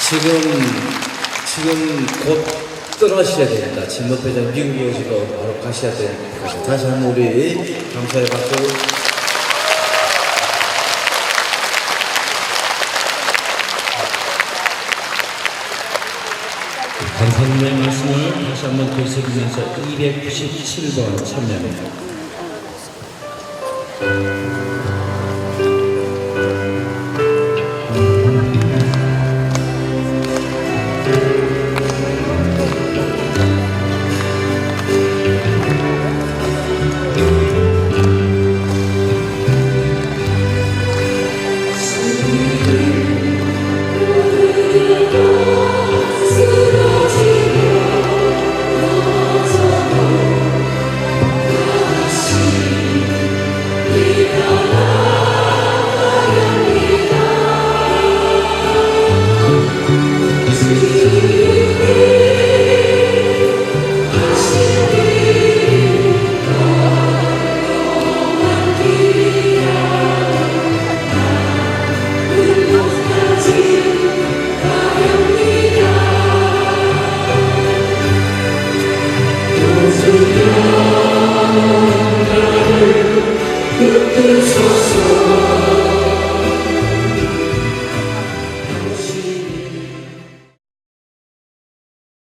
지금 곧 떠나셔야 됩니다. 진모피 회장 미국에 오시고 바로 가셔야 됩니다. 다시 한번 우리 감사의 박수. 감사님의 말씀을 다시 한번 되새기면서 297번 참여합니다.